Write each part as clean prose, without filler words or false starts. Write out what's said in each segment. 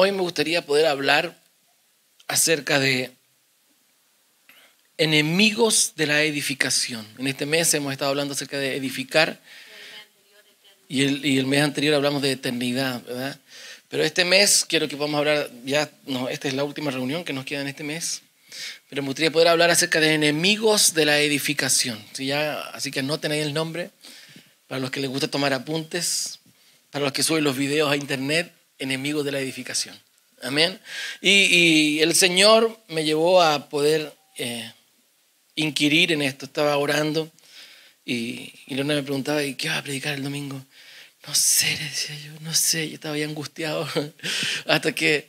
Hoy me gustaría poder hablar acerca de enemigos de la edificación. En este mes hemos estado hablando acerca de edificar y el mes anterior hablamos de eternidad, ¿verdad? Pero este mes quiero que podamos hablar, esta es la última reunión que nos queda en este mes, pero me gustaría poder hablar acerca de enemigos de la edificación. ¿Sí? Así que anoten ahí el nombre, para los que les gusta tomar apuntes, para los que suben los videos a internet, enemigos de la edificación. Amén. Y el Señor me llevó a poder inquirir en esto. Estaba orando y Lorena me preguntaba, ¿y qué vas a predicar el domingo? No sé, le decía yo, no sé. Yo estaba ya angustiado hasta que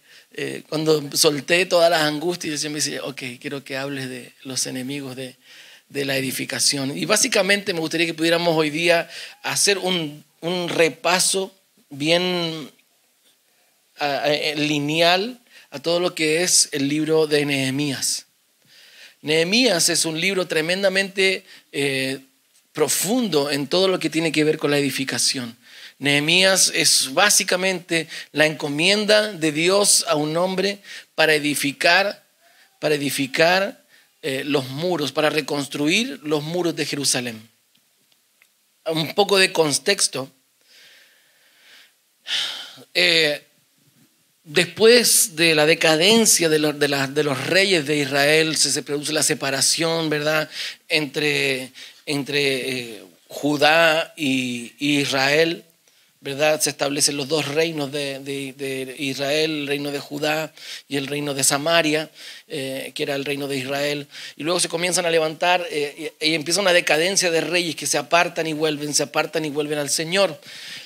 cuando solté todas las angustias, el Señor me decía, ok, quiero que hables de los enemigos de la edificación. Y básicamente me gustaría que pudiéramos hoy día hacer un repaso bien lineal a todo lo que es el libro de Nehemías. Nehemías es un libro tremendamente profundo en todo lo que tiene que ver con la edificación. Nehemías es básicamente la encomienda de Dios a un hombre para edificar los muros, para reconstruir los muros de Jerusalén. Un poco de contexto. Después de la decadencia de los reyes de Israel, se produce la separación, ¿verdad?, entre Judá y Israel, ¿verdad? Se establecen los dos reinos de Israel, el reino de Judá y el reino de Samaria, que era el reino de Israel. Y luego se comienzan a levantar y empieza una decadencia de reyes que se apartan y vuelven al Señor.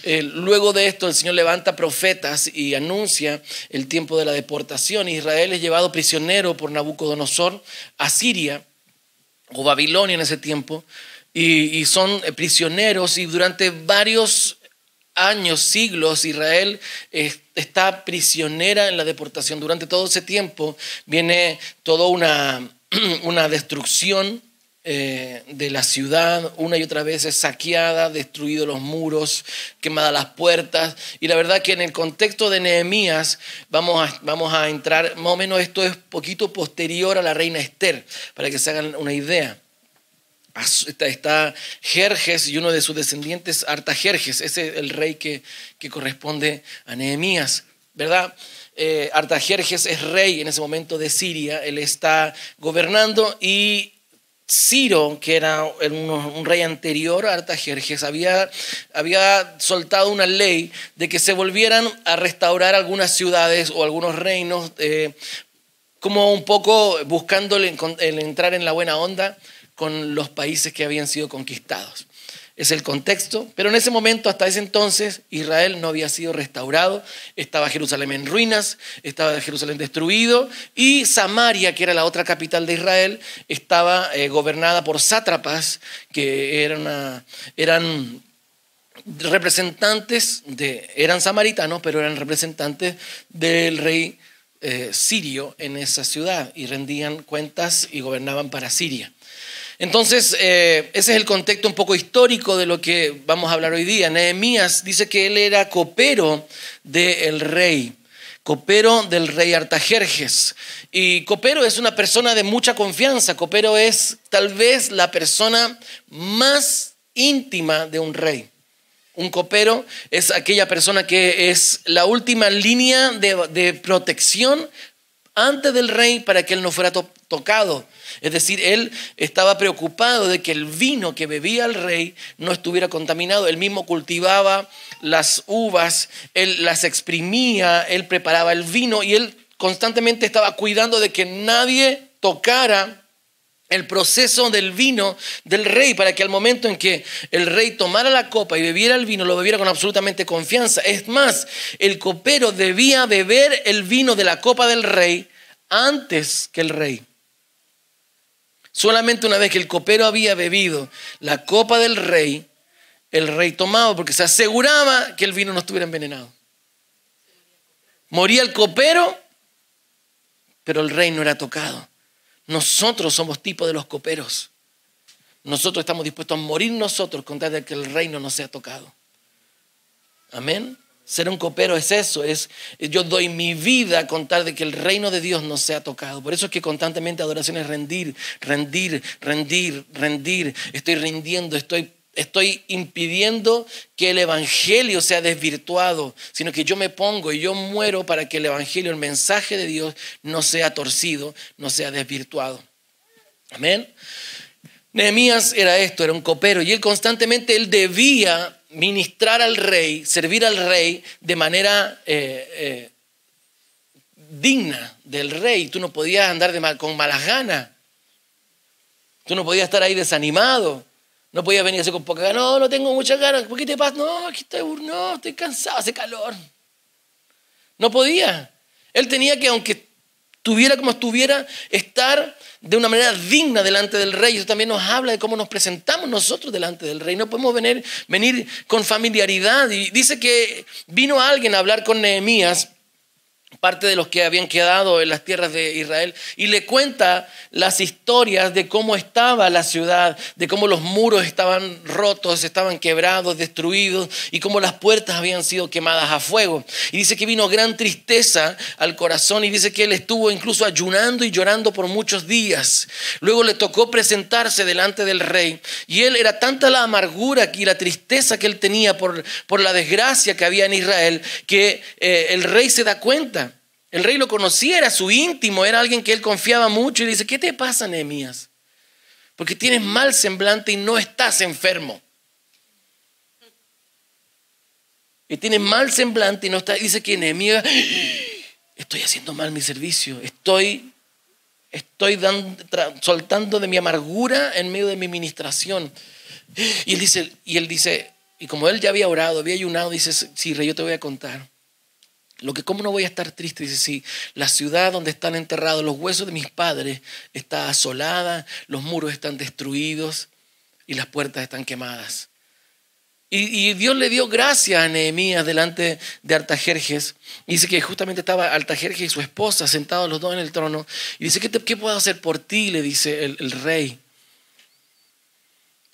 Luego de esto el Señor levanta profetas y anuncia el tiempo de la deportación. Israel es llevado prisionero por Nabucodonosor a Siria o Babilonia en ese tiempo y son prisioneros, y durante varios años, siglos, Israel está prisionera en la deportación. Durante todo ese tiempo viene toda una destrucción de la ciudad. Una y otra vez es saqueada, destruidos los muros, quemadas las puertas. Y la verdad que en el contexto de Nehemías vamos a entrar, más o menos esto es poquito posterior a la reina Esther, para que se hagan una idea. Está Jerjes y uno de sus descendientes, Artajerjes. Ese es el rey que corresponde a Nehemías, ¿verdad? Artajerjes es rey en ese momento de Siria. Él está gobernando, y Ciro, que era un rey anterior a Artajerjes, había soltado una ley de que se volvieran a restaurar algunas ciudades o algunos reinos, como un poco buscando el entrar en la buena onda con los países que habían sido conquistados. Es el contexto, pero en ese momento, hasta ese entonces, Israel no había sido restaurado. Estaba Jerusalén en ruinas, estaba Jerusalén destruido, y Samaria, que era la otra capital de Israel, estaba gobernada por sátrapas que eran representantes eran samaritanos, pero eran representantes del rey sirio en esa ciudad, y rendían cuentas y gobernaban para Siria. Entonces, ese es el contexto un poco histórico de lo que vamos a hablar hoy día. Nehemías dice que él era copero del rey Artajerjes. Y copero es una persona de mucha confianza. Copero es tal vez la persona más íntima de un rey. Un copero es aquella persona que es la última línea de protección antes del rey para que él no fuera tocado. Es decir, él estaba preocupado de que el vino que bebía el rey no estuviera contaminado. Él mismo cultivaba las uvas, él las exprimía, él preparaba el vino, y él constantemente estaba cuidando de que nadie tocara el proceso del vino del rey, para que al momento en que el rey tomara la copa y bebiera el vino, lo bebiera con absolutamente confianza. Es más, el copero debía beber el vino de la copa del rey antes que el rey. Solamente una vez que el copero había bebido la copa del rey, el rey tomaba, porque se aseguraba que el vino no estuviera envenenado. Moría el copero, pero el rey no era tocado. Nosotros somos tipo de los coperos. Nosotros estamos dispuestos a morir nosotros con tal de que el reino no sea tocado. Amén. Ser un copero es eso, yo doy mi vida con tal de que el reino de Dios no sea tocado. Por eso es que constantemente adoración es rendir. Estoy rindiendo, estoy impidiendo que el evangelio sea desvirtuado, sino que yo me pongo y yo muero para que el evangelio, el mensaje de Dios, no sea torcido, no sea desvirtuado. Amén. Nehemías era esto, era un copero, y él constantemente debía ministrar al rey, servir al rey de manera digna del rey. Tú no podías andar con malas ganas. Tú no podías estar ahí desanimado. No podías venir así con poca ganas. No tengo muchas ganas. ¿Por qué te pasa? No, aquí estoy cansado, hace calor. No podía. Él tenía que, aunque tuviera como estuviera, estar de una manera digna delante del rey. Eso también nos habla de cómo nos presentamos nosotros delante del rey. No podemos venir con familiaridad. Y dice que vino alguien a hablar con Nehemías, parte de los que habían quedado en las tierras de Israel, y le cuenta las historias de cómo estaba la ciudad, de cómo los muros estaban rotos, estaban quebrados, destruidos, y cómo las puertas habían sido quemadas a fuego. Y dice que vino gran tristeza al corazón, y dice que él estuvo incluso ayunando y llorando por muchos días. Luego le tocó presentarse delante del rey, y él era tanta la amargura y la tristeza que él tenía por la desgracia que había en Israel, que el rey se da cuenta. El rey lo conocía, era su íntimo, era alguien que él confiaba mucho, y le dice: ¿qué te pasa, Nehemías? Porque tienes mal semblante y no estás enfermo. Y tienes mal semblante y no estás. Dice que Nehemías: estoy haciendo mal mi servicio, estoy soltando de mi amargura en medio de mi ministración. Y él dice, y como él ya había orado, había ayunado, dice: sí, rey, yo te voy a contar. ¿Cómo no voy a estar triste? Dice: si la ciudad donde están enterrados los huesos de mis padres está asolada, los muros están destruidos y las puertas están quemadas. Y Dios le dio gracia a Nehemías delante de Artajerjes. Y dice que justamente estaba Artajerjes y su esposa sentados los dos en el trono. Y dice: ¿qué puedo hacer por ti?, le dice el rey.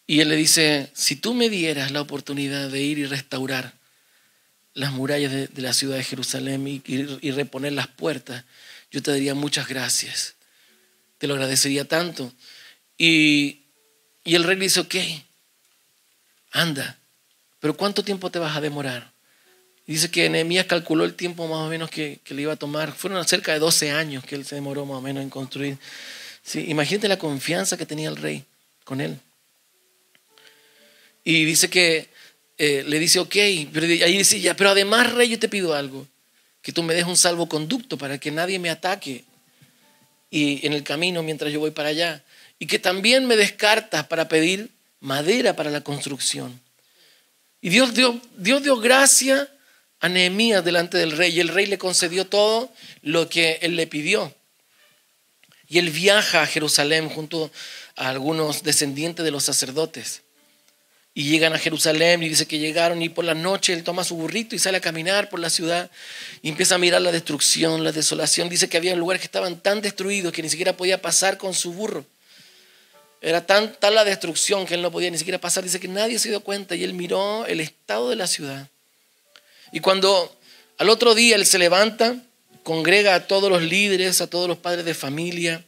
Y él le dice: si tú me dieras la oportunidad de ir y restaurar las murallas de la ciudad de Jerusalén y reponer las puertas, yo te daría muchas gracias, te lo agradecería tanto. Y el rey le dice: ok, anda, pero ¿cuánto tiempo te vas a demorar? Y dice que Nehemías calculó el tiempo más o menos que le iba a tomar. Fueron cerca de 12 años que él se demoró más o menos en construir. Sí, imagínate la confianza que tenía el rey con él. Y dice que le dice: ok, pero ahí dice: ya, pero además, rey, yo te pido algo, que tú me des un salvoconducto para que nadie me ataque y en el camino mientras yo voy para allá, y que también me des cartas para pedir madera para la construcción. Y Dios dio gracia a Nehemías delante del rey, y el rey le concedió todo lo que él le pidió. Y él viaja a Jerusalén junto a algunos descendientes de los sacerdotes. Y llegan a Jerusalén, y dice que llegaron, y por la noche él toma su burrito y sale a caminar por la ciudad y empieza a mirar la destrucción, la desolación. Dice que había lugares que estaban tan destruidos que ni siquiera podía pasar con su burro. Era tal la destrucción que él no podía ni siquiera pasar. Dice que nadie se dio cuenta, y él miró el estado de la ciudad. Y cuando al otro día él se levanta, congrega a todos los líderes, a todos los padres de familia,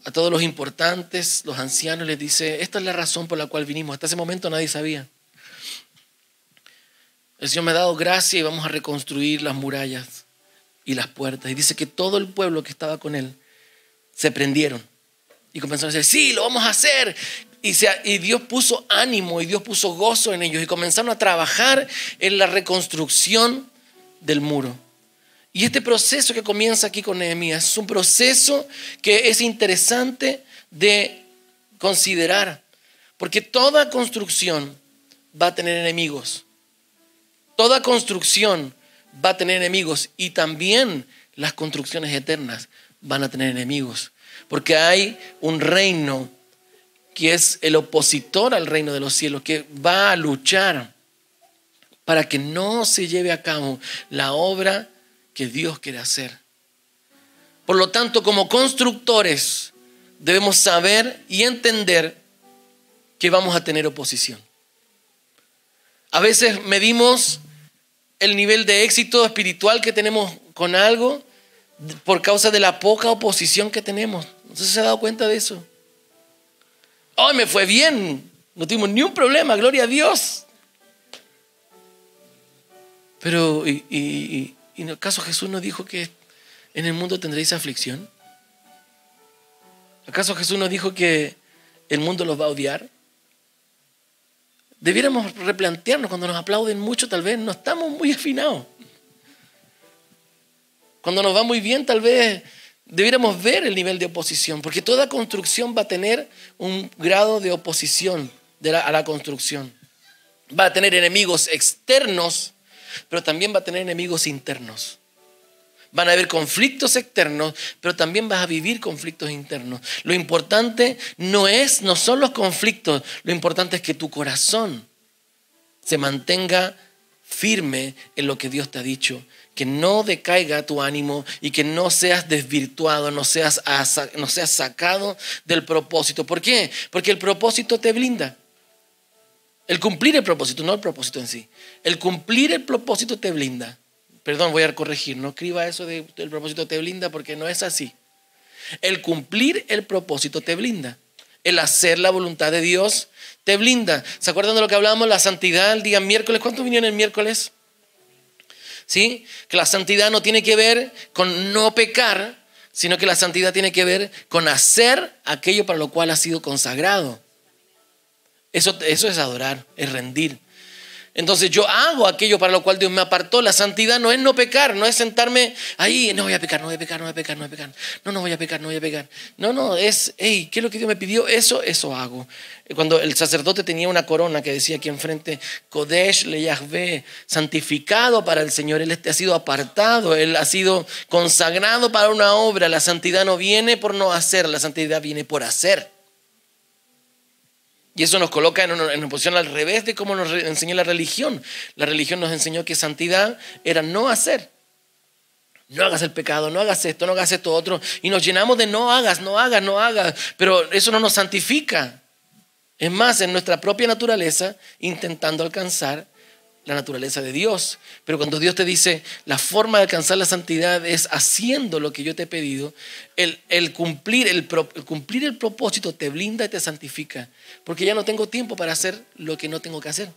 a todos los importantes, los ancianos, les dice: esta es la razón por la cual vinimos. Hasta ese momento nadie sabía. El Señor me ha dado gracia y vamos a reconstruir las murallas y las puertas. Y dice que todo el pueblo que estaba con él se prendieron y comenzaron a decir: sí, lo vamos a hacer. Y Dios puso ánimo y Dios puso gozo en ellos, y comenzaron a trabajar en la reconstrucción del muro. Y este proceso que comienza aquí con Nehemías es un proceso que es interesante de considerar, porque toda construcción va a tener enemigos. Toda construcción va a tener enemigos, y también las construcciones eternas van a tener enemigos, porque hay un reino que es el opositor al reino de los cielos, que va a luchar para que no se lleve a cabo la obra que Dios quiere hacer. Por lo tanto, como constructores debemos saber y entender que vamos a tener oposición. A veces medimos el nivel de éxito espiritual que tenemos con algo por causa de la poca oposición que tenemos. ¿No se ha dado cuenta de eso? ¡Ay, me fue bien! No tuvimos ni un problema, gloria a Dios. Pero, ¿y acaso Jesús no dijo que en el mundo tendréis aflicción? ¿Acaso Jesús no dijo que el mundo los va a odiar? Debiéramos replantearnos. Cuando nos aplauden mucho, tal vez no estamos muy afinados. Cuando nos va muy bien, tal vez debiéramos ver el nivel de oposición, porque toda construcción va a tener un grado de oposición a la construcción. Va a tener enemigos externos, pero también va a tener enemigos internos. Van a haber conflictos externos, pero también vas a vivir conflictos internos. Lo importante no son los conflictos, lo importante es que tu corazón se mantenga firme en lo que Dios te ha dicho, que no decaiga tu ánimo y que no seas desvirtuado, no seas sacado del propósito. ¿Por qué? Porque el propósito te blinda. El cumplir el propósito, no el propósito en sí. El cumplir el propósito te blinda. Perdón, voy a corregir, no escriba eso de el propósito te blinda porque no es así. El cumplir el propósito te blinda. El hacer la voluntad de Dios te blinda. ¿Se acuerdan de lo que hablábamos? La santidad el día miércoles. ¿Cuántos vinieron el miércoles? ¿Sí? Que la santidad no tiene que ver con no pecar, sino que la santidad tiene que ver con hacer aquello para lo cual ha sido consagrado. Eso es adorar, es rendir. Entonces yo hago aquello para lo cual Dios me apartó. La santidad no es no pecar, no es sentarme ahí, no voy a pecar, no voy a pecar, no voy a pecar, no voy a pecar. No voy a pecar, no voy a pecar. No, es, ¿qué es lo que Dios me pidió? Eso hago. Cuando el sacerdote tenía una corona que decía aquí enfrente, Kodesh le Yahvé, santificado para el Señor, Él ha sido apartado, Él ha sido consagrado para una obra. La santidad no viene por no hacer, la santidad viene por hacer. Y eso nos coloca en una posición al revés de cómo nos enseñó la religión. La religión nos enseñó que santidad era no hacer. No hagas el pecado, no hagas esto, no hagas esto otro. Y nos llenamos de no hagas. Pero eso no nos santifica. Es más, en nuestra propia naturaleza, intentando alcanzar la naturaleza de Dios. Pero cuando Dios te dice, la forma de alcanzar la santidad es haciendo lo que yo te he pedido, el cumplir el propósito te blinda y te santifica. Porque ya no tengo tiempo para hacer lo que no tengo que hacer.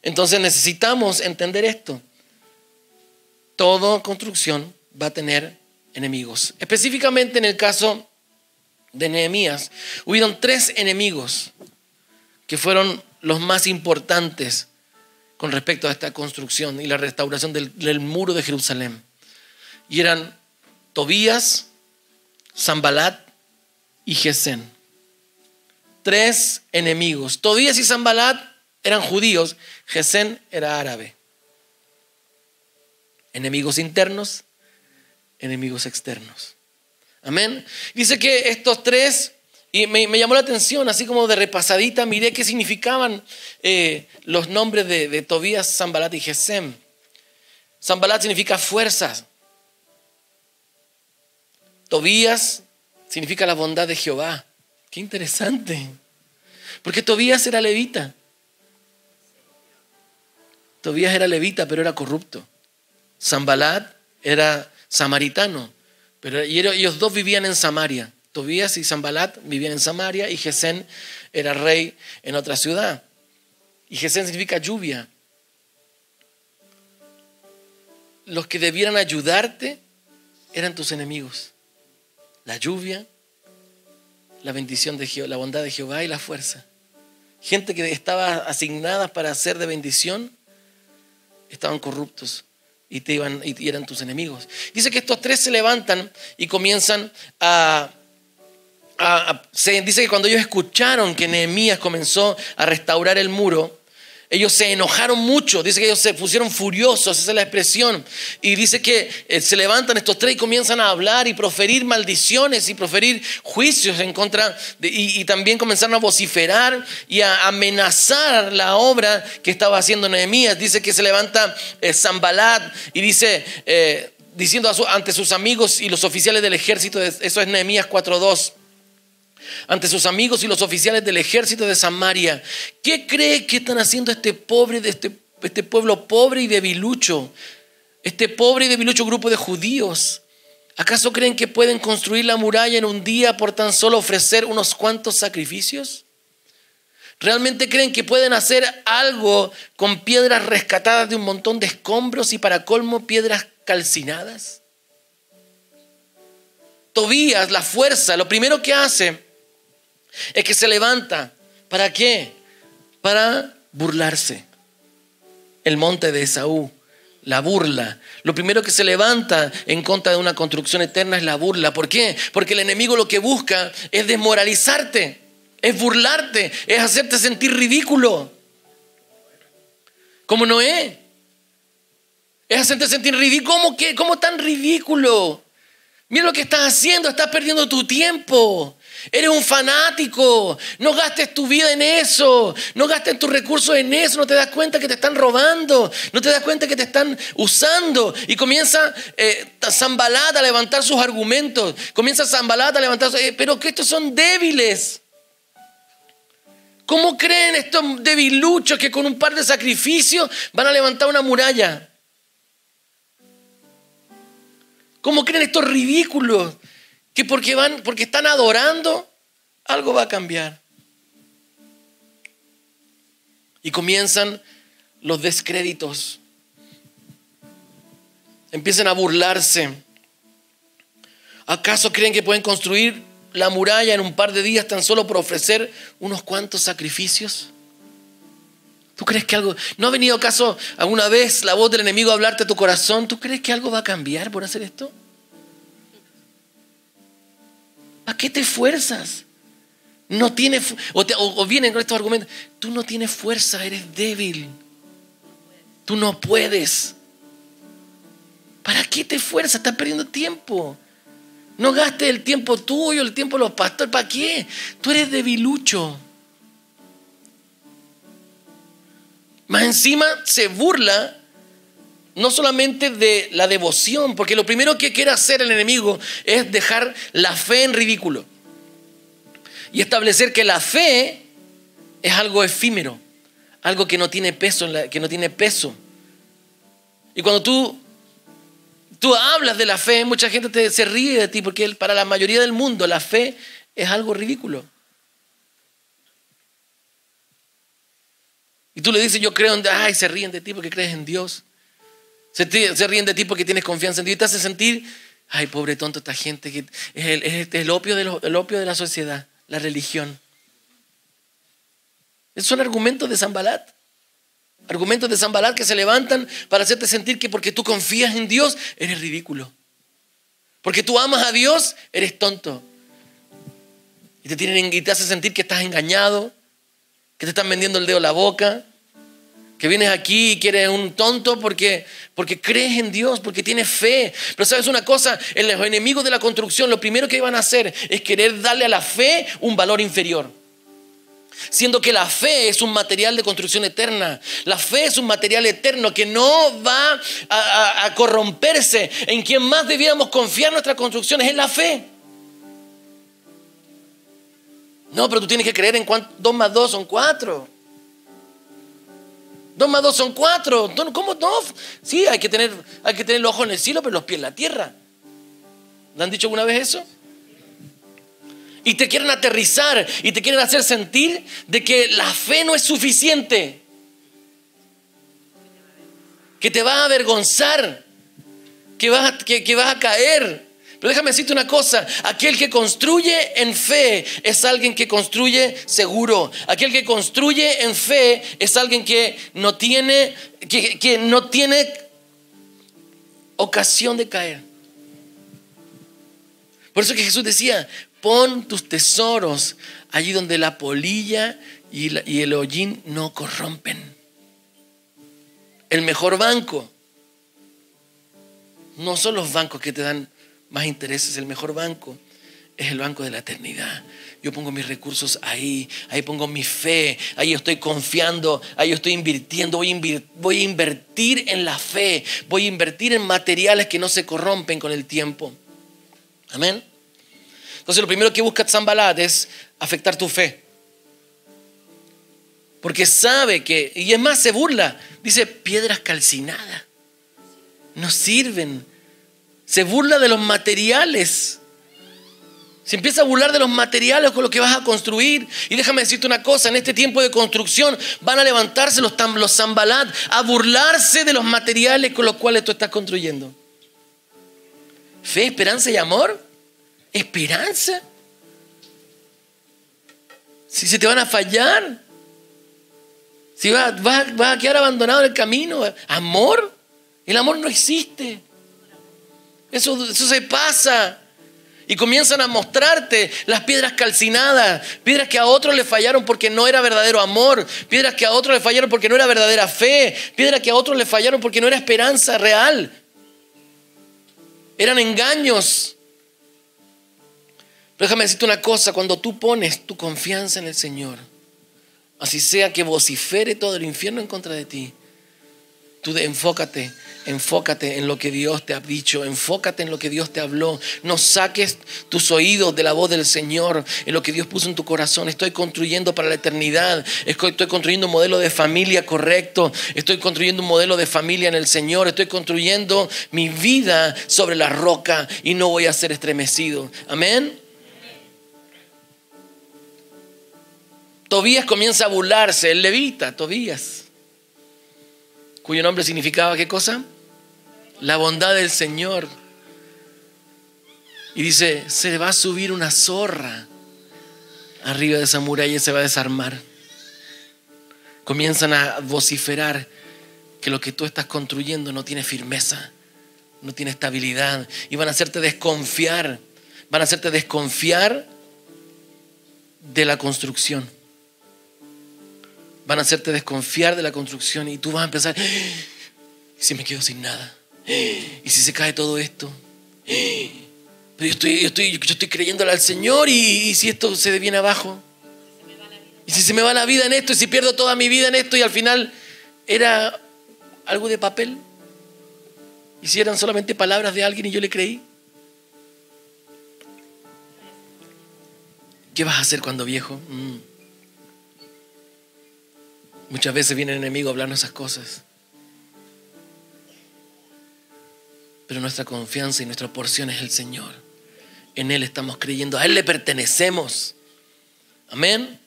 Entonces necesitamos entender esto. Toda construcción va a tener enemigos. Específicamente en el caso de Nehemías, hubieron 3 enemigos que fueron los más importantes con respecto a esta construcción y la restauración del muro de Jerusalén. Y eran Tobías, Sanbalat y Gesén. 3 enemigos. Tobías y Sanbalat eran judíos, Gesén era árabe. Enemigos internos, enemigos externos. Amén. Dice que estos 3, y me llamó la atención, así como de repasadita, miré qué significaban los nombres de Tobías, Sanbalat y Gesem. Sanbalat significa fuerzas. Tobías significa la bondad de Jehová. Qué interesante. Porque Tobías era levita. Tobías era levita, pero era corrupto. Sanbalat era samaritano, pero ellos dos vivían en Samaria. Tobías y Sanbalat vivían en Samaria y Gesén era rey en otra ciudad. Y Gesén significa lluvia. Los que debieran ayudarte eran tus enemigos. La lluvia, la bendición de Jehová, la bondad de Jehová y la fuerza. Gente que estaba asignada para ser de bendición, estaban corruptos y eran tus enemigos. Dice que estos 3 se levantan y comienzan dice que cuando ellos escucharon que Nehemías comenzó a restaurar el muro, ellos se enojaron mucho. Dice que ellos se pusieron furiosos, esa es la expresión. Y dice que se levantan estos 3 y comienzan a hablar y proferir maldiciones y proferir juicios en contra y también comenzaron a vociferar y a amenazar la obra que estaba haciendo Nehemías. Dice que se levanta Sanbalat y dice diciendo ante sus amigos y los oficiales del ejército, eso es Nehemías 4:2. ante sus amigos y los oficiales del ejército de Samaria: ¿qué cree que están haciendo este pueblo pobre y debilucho? Este pobre y debilucho grupo de judíos. ¿Acaso creen que pueden construir la muralla en un día por tan solo ofrecer unos cuantos sacrificios? ¿Realmente creen que pueden hacer algo con piedras rescatadas de un montón de escombros y para colmo piedras calcinadas? Tobías, la fuerza, lo primero que hace es que se levanta. ¿Para qué? Para burlarse. El monte de Esaú, la burla. Lo primero que se levanta en contra de una construcción eterna es la burla. ¿Por qué? Porque el enemigo lo que busca es desmoralizarte, es burlarte, es hacerte sentir ridículo. Como Noé. Es hacerte sentir ridículo. ¿Cómo tan ridículo? Mira lo que estás haciendo, estás perdiendo tu tiempo. Eres un fanático. No gastes tu vida en eso. No gastes tus recursos en eso. No te das cuenta que te están robando. No te das cuenta que te están usando. Y comienza Sanbalat a levantar sus argumentos. Comienza Sanbalat a levantar pero que estos son débiles. ¿Cómo creen estos debiluchos que con un par de sacrificios van a levantar una muralla? ¿Cómo creen estos ridículos que porque están adorando, algo va a cambiar? Y comienzan los descréditos. Empiezan a burlarse. ¿Acaso creen que pueden construir la muralla en un par de días tan solo por ofrecer unos cuantos sacrificios? ¿Tú crees que algo... ¿No ha venido acaso alguna vez la voz del enemigo a hablarte a tu corazón? ¿Tú crees que algo va a cambiar por hacer esto? ¿A qué te esfuerzas? No tienes... O vienen con estos argumentos. Tú no tienes fuerza, eres débil. Tú no puedes. ¿Para qué te esfuerzas? Estás perdiendo tiempo. No gastes el tiempo tuyo, el tiempo de los pastores. ¿Para qué? Tú eres debilucho. Más encima se burla no solamente de la devoción, porque lo primero que quiere hacer el enemigo es dejar la fe en ridículo y establecer que la fe es algo efímero, algo que no tiene peso, Y cuando tú hablas de la fe, mucha gente se ríe de ti, porque para la mayoría del mundo la fe es algo ridículo. Y tú le dices, yo creo en Dios. Ay, se ríen de ti porque crees en Dios. Se ríen de ti porque tienes confianza en Dios. Y te hace sentir, ay, pobre tonto esta gente, que es el opio de la sociedad, la religión. Esos son argumentos de Sanbalat. Argumentos de Sanbalat que se levantan para hacerte sentir que porque tú confías en Dios, eres ridículo. Porque tú amas a Dios, eres tonto. Y te hace sentir que estás engañado, que te están vendiendo el dedo en la boca, que vienes aquí y que eres un tonto porque crees en Dios, porque tienes fe. Pero sabes una cosa, los enemigos de la construcción lo primero que van a hacer es querer darle a la fe un valor inferior. Siendo que la fe es un material de construcción eterna. La fe es un material eterno que no va a corromperse. En quien más debiéramos confiar nuestras construcciones es la fe. No, pero tú tienes que creer en 2 más 2 son 4. 2 más 2 son 4. ¿Cómo no? Sí, hay que tener los ojos en el cielo, pero los pies en la tierra. ¿Le han dicho alguna vez eso? Y te quieren aterrizar y te quieren hacer sentir de que la fe no es suficiente, que te vas a avergonzar, que vas a caer. Pero déjame decirte una cosa, aquel que construye en fe es alguien que construye seguro. Aquel que construye en fe es alguien que no tiene ocasión de caer. Por eso que Jesús decía, pon tus tesoros allí donde la polilla y el hollín no corrompen. El mejor banco no son los bancos que te dan más intereses. El mejor banco es el banco de la eternidad. Yo pongo mis recursos ahí pongo mi fe, ahí estoy confiando, ahí estoy invirtiendo, voy a invertir en la fe, voy a invertir en materiales que no se corrompen con el tiempo. Amén. Entonces lo primero que busca Sanbalat es afectar tu fe. Porque sabe que, y es más, se burla. Dice, piedras calcinadas. No sirven. Se burla de los materiales. Se empieza a burlar de los materiales con los que vas a construir. Y déjame decirte una cosa, en este tiempo de construcción van a levantarse los Sanbalat a burlarse de los materiales con los cuales tú estás construyendo. Fe, esperanza y amor. Esperanza. Si se te van a fallar. Si vas a quedar abandonado en el camino. Amor. El amor no existe. Eso se pasa. Y comienzan a mostrarte las piedras calcinadas, piedras que a otros le fallaron porque no era verdadero amor, piedras que a otros le fallaron porque no era verdadera fe, piedras que a otros le fallaron porque no era esperanza real. Eran engaños. Pero déjame decirte una cosa, cuando tú pones tu confianza en el Señor, así sea que vocifere todo el infierno en contra de ti, tú enfócate en lo que Dios te ha dicho, enfócate en lo que Dios te habló. No saques tus oídos de la voz del Señor, en lo que Dios puso en tu corazón. Estoy construyendo para la eternidad, estoy construyendo un modelo de familia correcto, estoy construyendo un modelo de familia en el Señor, estoy construyendo mi vida sobre la roca y no voy a ser estremecido. Amén. Tobías comienza a burlarse, el levita, Tobías, cuyo nombre significaba ¿qué cosa? La bondad del Señor. Y dice, se va a subir una zorra arriba de esa muralla y se va a desarmar. Comienzan a vociferar que lo que tú estás construyendo no tiene firmeza, no tiene estabilidad, y van a hacerte desconfiar. Van a hacerte desconfiar de la construcción. Van a hacerte desconfiar de la construcción y tú vas a empezar, ¿y si me quedo sin nada? ¿Y si se cae todo esto? Pero yo estoy creyéndole al Señor y si esto se viene abajo. ¿Y si se me va la vida en esto? ¿Y si pierdo toda mi vida en esto y al final era algo de papel? ¿Y si eran solamente palabras de alguien y yo le creí? ¿Qué vas a hacer cuando viejo? Muchas veces viene el enemigo a hablarnos esas cosas. Pero nuestra confianza y nuestra porción es el Señor. En Él estamos creyendo, a Él le pertenecemos. Amén.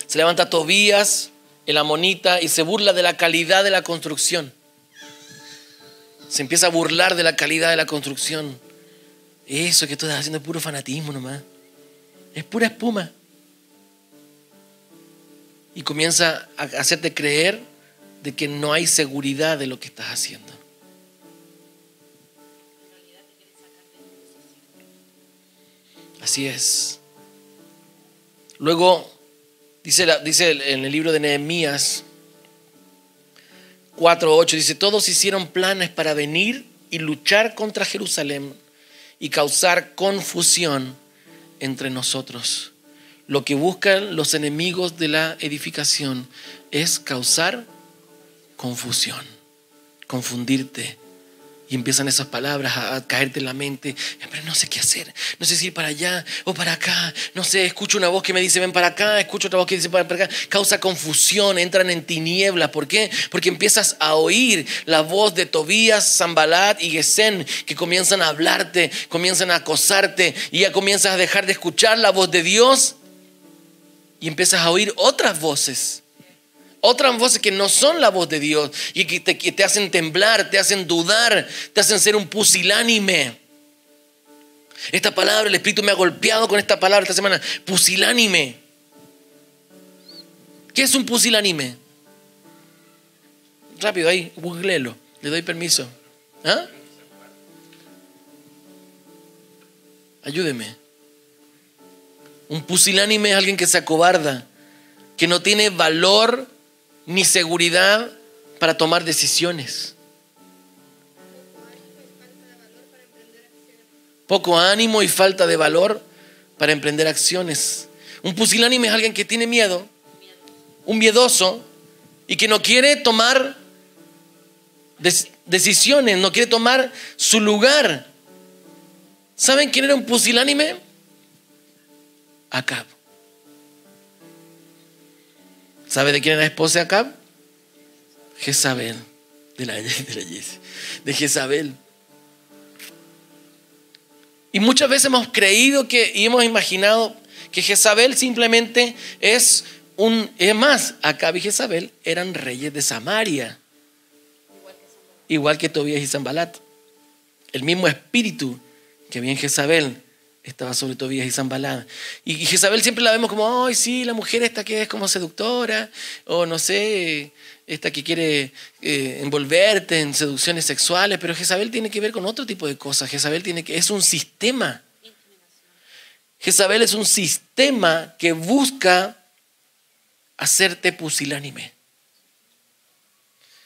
Se levanta Tobías, el amonita, y se burla de la calidad de la construcción. Se empieza a burlar de la calidad de la construcción. Eso que tú estás haciendo es puro fanatismo nomás. Es pura espuma. Y comienza a hacerte creer de que no hay seguridad de lo que estás haciendo. Así es. Luego dice en el libro de Nehemías 4:8, dice, todos hicieron planes para venir y luchar contra Jerusalén y causar confusión entre nosotros. Lo que buscan los enemigos de la edificación es causar confusión, confundirte. Y empiezan esas palabras a caerte en la mente. Pero no sé qué hacer. No sé si ir para allá o para acá. No sé, escucho una voz que me dice ven para acá. Escucho otra voz que dice para acá. Causa confusión, entran en tinieblas. ¿Por qué? Porque empiezas a oír la voz de Tobías, Sanbalat y Gesén, que comienzan a hablarte, comienzan a acosarte. Y ya comienzas a dejar de escuchar la voz de Dios. Y empiezas a oír otras voces. Otras voces que no son la voz de Dios y que te hacen temblar, te hacen dudar, te hacen ser un pusilánime. Esta palabra, el Espíritu me ha golpeado con esta palabra esta semana. Pusilánime. ¿Qué es un pusilánime? Rápido ahí, googleelo. Le doy permiso. ¿Ah? Ayúdeme. Un pusilánime es alguien que se acobarda, que no tiene valor ni seguridad para tomar decisiones. Poco ánimo y falta de valor para emprender acciones. Un pusilánime es alguien que tiene miedo, un miedoso, y que no quiere tomar decisiones, no quiere tomar su lugar. ¿Saben quién era un pusilánime? Acab. ¿Sabe de quién era esposa de Acab? Jezabel, de Jezabel. Y muchas veces hemos creído y hemos imaginado que Jezabel simplemente es más, Acab y Jezabel eran reyes de Samaria. Igual que Tobías y Sanbalat. El mismo espíritu que había en Jezabel estaba sobre Tobías y Sanbalat. Y Jezabel siempre la vemos como, ay, sí, la mujer esta que es como seductora, o no sé, esta que quiere envolverte en seducciones sexuales, pero Jezabel tiene que ver con otro tipo de cosas. Jezabel es un sistema. Jezabel es un sistema que busca hacerte pusilánime.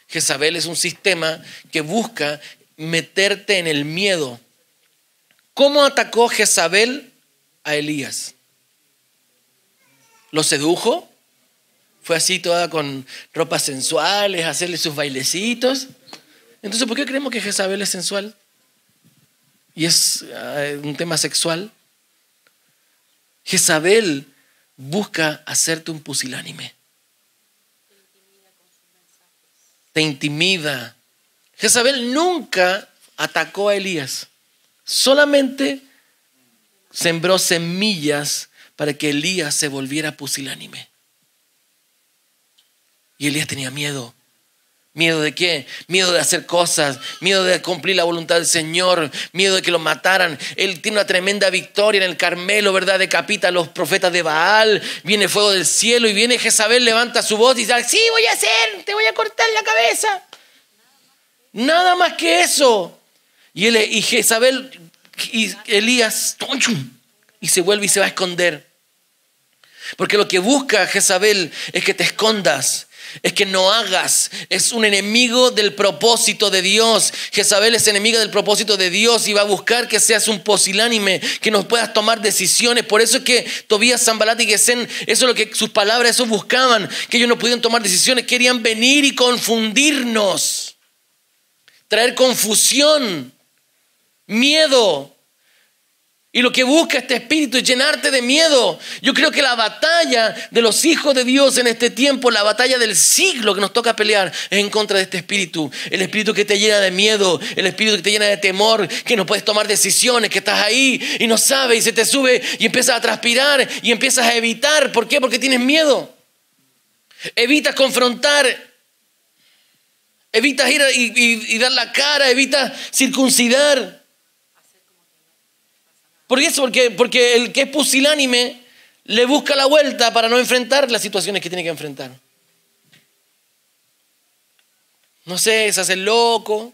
Jezabel es un sistema que busca meterte en el miedo. ¿Cómo atacó Jezabel a Elías? ¿Lo sedujo? ¿Fue así toda con ropas sensuales, hacerle sus bailecitos? Entonces, ¿por qué creemos que Jezabel es sensual? Y es un tema sexual. Jezabel busca hacerte un pusilánime. Te intimida. Jezabel nunca atacó a Elías. Solamente sembró semillas para que Elías se volviera pusilánime. Y Elías tenía miedo. ¿Miedo de qué? Miedo de hacer cosas, miedo de cumplir la voluntad del Señor, miedo de que lo mataran. Él tiene una tremenda victoria en el Carmelo, ¿verdad? Decapita a los profetas de Baal, viene fuego del cielo y viene Jezabel, levanta su voz y dice, sí, voy a hacer, te voy a cortar la cabeza. Nada más que eso. Y Jezabel y Elías, y se vuelve y se va a esconder. Porque lo que busca Jezabel es que te escondas, es que no hagas. Es un enemigo del propósito de Dios. Jezabel es enemiga del propósito de Dios y va a buscar que seas un pusilánime, que no puedas tomar decisiones. Por eso es que Tobías, Sanbalat y Gesem, eso es lo que sus palabras, eso buscaban, que ellos no pudieran tomar decisiones, querían venir y confundirnos, traer confusión, miedo. Y lo que busca este espíritu es llenarte de miedo. Yo creo que la batalla de los hijos de Dios en este tiempo, la batalla del siglo que nos toca pelear, es en contra de este espíritu. El espíritu que te llena de miedo, el espíritu que te llena de temor, que no puedes tomar decisiones, que estás ahí y no sabes y se te sube y empiezas a transpirar y empiezas a evitar. ¿Por qué? Porque tienes miedo. Evitas confrontar, evitas ir y dar la cara, evitas circuncidar. ¿Por eso? Porque el que es pusilánime le busca la vuelta para no enfrentar las situaciones que tiene que enfrentar. No sé, se hace loco,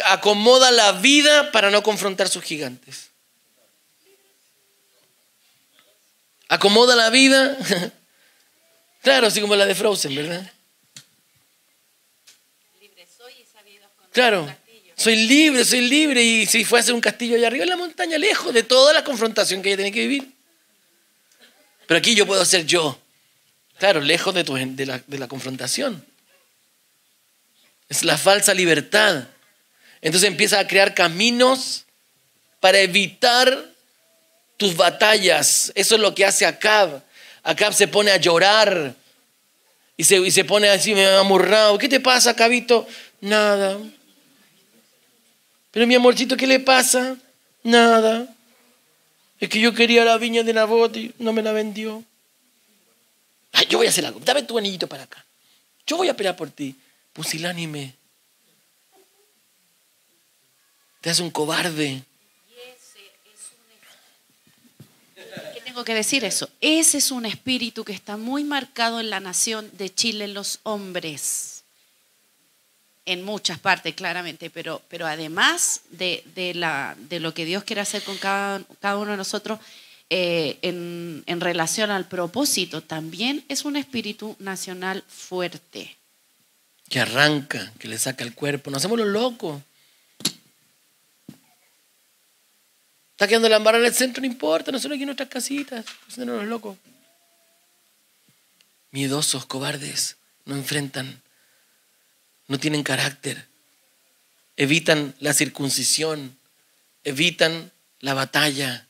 acomoda la vida para no confrontar sus gigantes. Acomoda la vida, claro, así como la de Frozen, ¿verdad? Claro. Soy libre y si fuese un castillo allá arriba en la montaña, lejos de toda la confrontación que ella tiene que vivir. Pero aquí yo puedo ser yo. Claro, lejos de la confrontación. Es la falsa libertad. Entonces empieza a crear caminos para evitar tus batallas. Eso es lo que hace Acab. Acab se pone a llorar y se pone así amurrado. ¿Qué te pasa, Acabito? Nada. Pero mi amorcito, ¿qué le pasa? Nada. Es que yo quería la viña de Nabot y no me la vendió. Ay, yo voy a hacer algo. Dame tu anillito para acá. Yo voy a pelear por ti. Pusilánime. Te hace un cobarde. ¿Qué tengo que decir eso? Ese es un espíritu que está muy marcado en la nación de Chile, en los hombres. En muchas partes, claramente, pero además de lo que Dios quiere hacer con cada uno de nosotros en relación al propósito, también es un espíritu nacional fuerte. Que arranca, que le saca el cuerpo. No hacemos los locos. Está quedando la embarrada en el centro, no importa, nosotros aquí en nuestras casitas, haciendo los locos. Miedosos, cobardes, no enfrentan. No tienen carácter, evitan la circuncisión, evitan la batalla.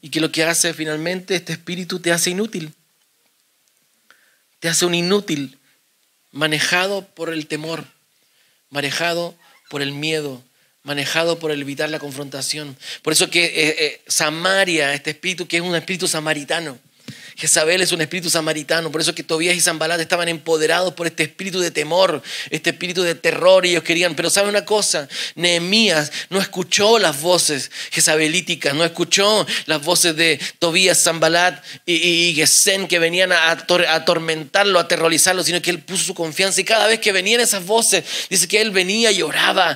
Y que lo que hace finalmente este espíritu te hace inútil. Te hace un inútil, manejado por el temor, manejado por el miedo, manejado por el evitar la confrontación. Por eso que Samaria, este espíritu que es un espíritu samaritano, Jezabel es un espíritu samaritano. Por eso que Tobías y Sanbalat estaban empoderados por este espíritu de temor, este espíritu de terror. Y ellos querían, pero ¿sabe una cosa? Nehemías no escuchó las voces jezabelíticas, no escuchó las voces de Tobías, Sanbalat y Gesén que venían a atormentarlo, a aterrorizarlo, sino que él puso su confianza. Y cada vez que venían esas voces, dice que él venía y oraba.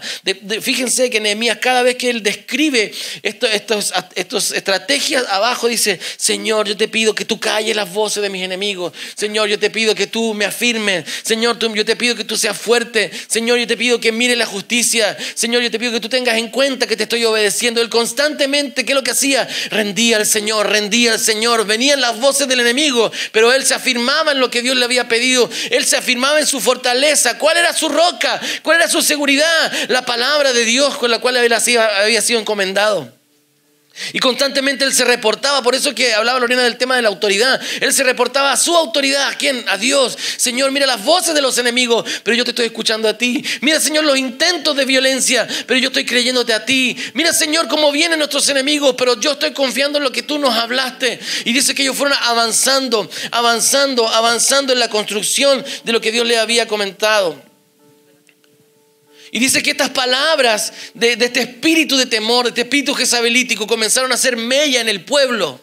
Fíjense que Nehemías, cada vez que él describe estas estrategias, abajo dice: Señor, yo te pido que tú calles las voces de mis enemigos. Señor, yo te pido que tú me afirmes. Señor, yo te pido que tú seas fuerte. Señor, yo te pido que mires la justicia. Señor, yo te pido que tú tengas en cuenta que te estoy obedeciendo. Él constantemente, ¿qué es lo que hacía? Rendía al Señor, rendía al Señor. Venían las voces del enemigo, pero él se afirmaba en lo que Dios le había pedido. Él se afirmaba en su fortaleza. ¿Cuál era su roca? ¿Cuál era su seguridad? La palabra de Dios con la cual él había sido encomendado. Y constantemente él se reportaba, por eso que hablaba Lorena del tema de la autoridad. Él se reportaba a su autoridad. ¿A quién? A Dios. Señor, mira las voces de los enemigos, pero yo te estoy escuchando a ti. Mira, Señor, los intentos de violencia, pero yo estoy creyéndote a ti. Mira, Señor, cómo vienen nuestros enemigos, pero yo estoy confiando en lo que tú nos hablaste. Y dice que ellos fueron avanzando en la construcción de lo que Dios le había comentado. Y dice que estas palabras de este espíritu de temor, de este espíritu jezabelítico, comenzaron a hacer mella en el pueblo.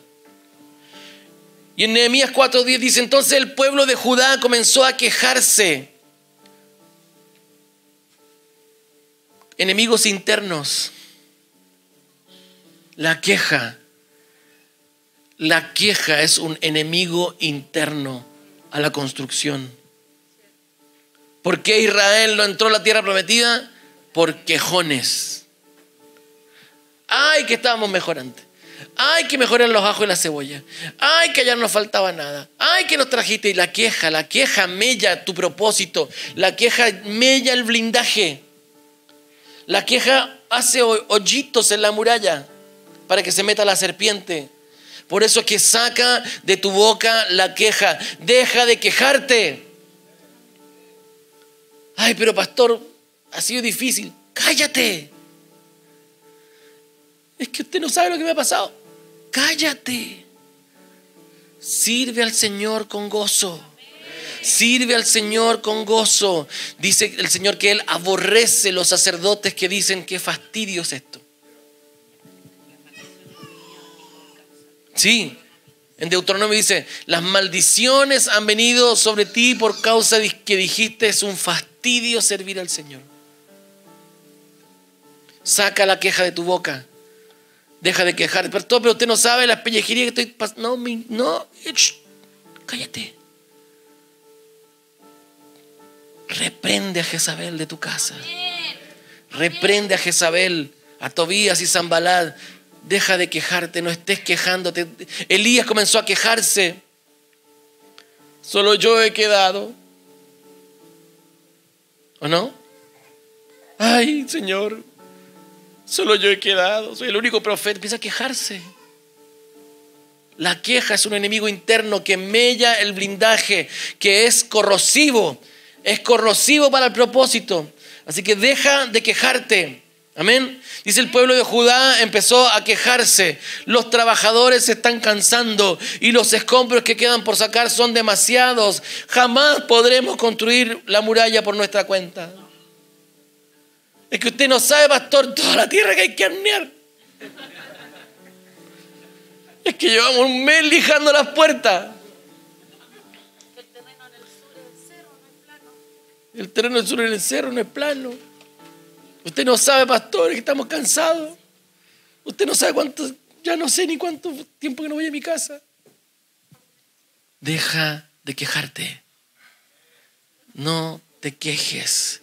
Y en Nehemías 4:10 dice: entonces el pueblo de Judá comenzó a quejarse. Enemigos internos. La queja es un enemigo interno a la construcción. ¿Por qué Israel no entró a la tierra prometida? Por quejones. Ay, que estábamos mejor antes. Ay, que mejoran los ajos y la cebolla. Ay, que allá no nos faltaba nada. Ay, que nos trajiste. Y la queja mella tu propósito. La queja mella el blindaje. La queja hace hoyitos en la muralla para que se meta la serpiente. Por eso es que saca de tu boca la queja. Deja de quejarte. Ay, pero pastor, ha sido difícil. Cállate. Es que usted no sabe lo que me ha pasado. Cállate. Sirve al Señor con gozo. Sirve al Señor con gozo. Dice el Señor que Él aborrece los sacerdotes que dicen: qué fastidio es esto. Sí. En Deuteronomio dice: las maldiciones han venido sobre ti por causa de que dijiste: es un fastidio servir al Señor. Saca la queja de tu boca. Deja de quejar. Pero usted no sabe las pellejerías que estoy pasando. No. Cállate. Reprende a Jezabel de tu casa. Reprende a Jezabel, a Tobías y Sanbalat. Deja de quejarte, no estés quejándote. Elías comenzó a quejarse. Solo yo he quedado. ¿O no? Ay, Señor, solo yo he quedado. Soy el único profeta. Empieza a quejarse. La queja es un enemigo interno que mella el blindaje, que es corrosivo. Es corrosivo para el propósito. Así que deja de quejarte. Amén. Dice: el pueblo de Judá empezó a quejarse. Los trabajadores se están cansando y los escombros que quedan por sacar son demasiados. Jamás podremos construir la muralla por nuestra cuenta. Es que usted no sabe, pastor, toda la tierra que hay que arnear. Es que llevamos un mes lijando las puertas. El terreno del sur en el cerro no es plano. Usted no sabe, pastor, que estamos cansados. Usted no sabe cuánto, ya no sé ni cuánto tiempo que no voy a mi casa. Deja de quejarte. No te quejes.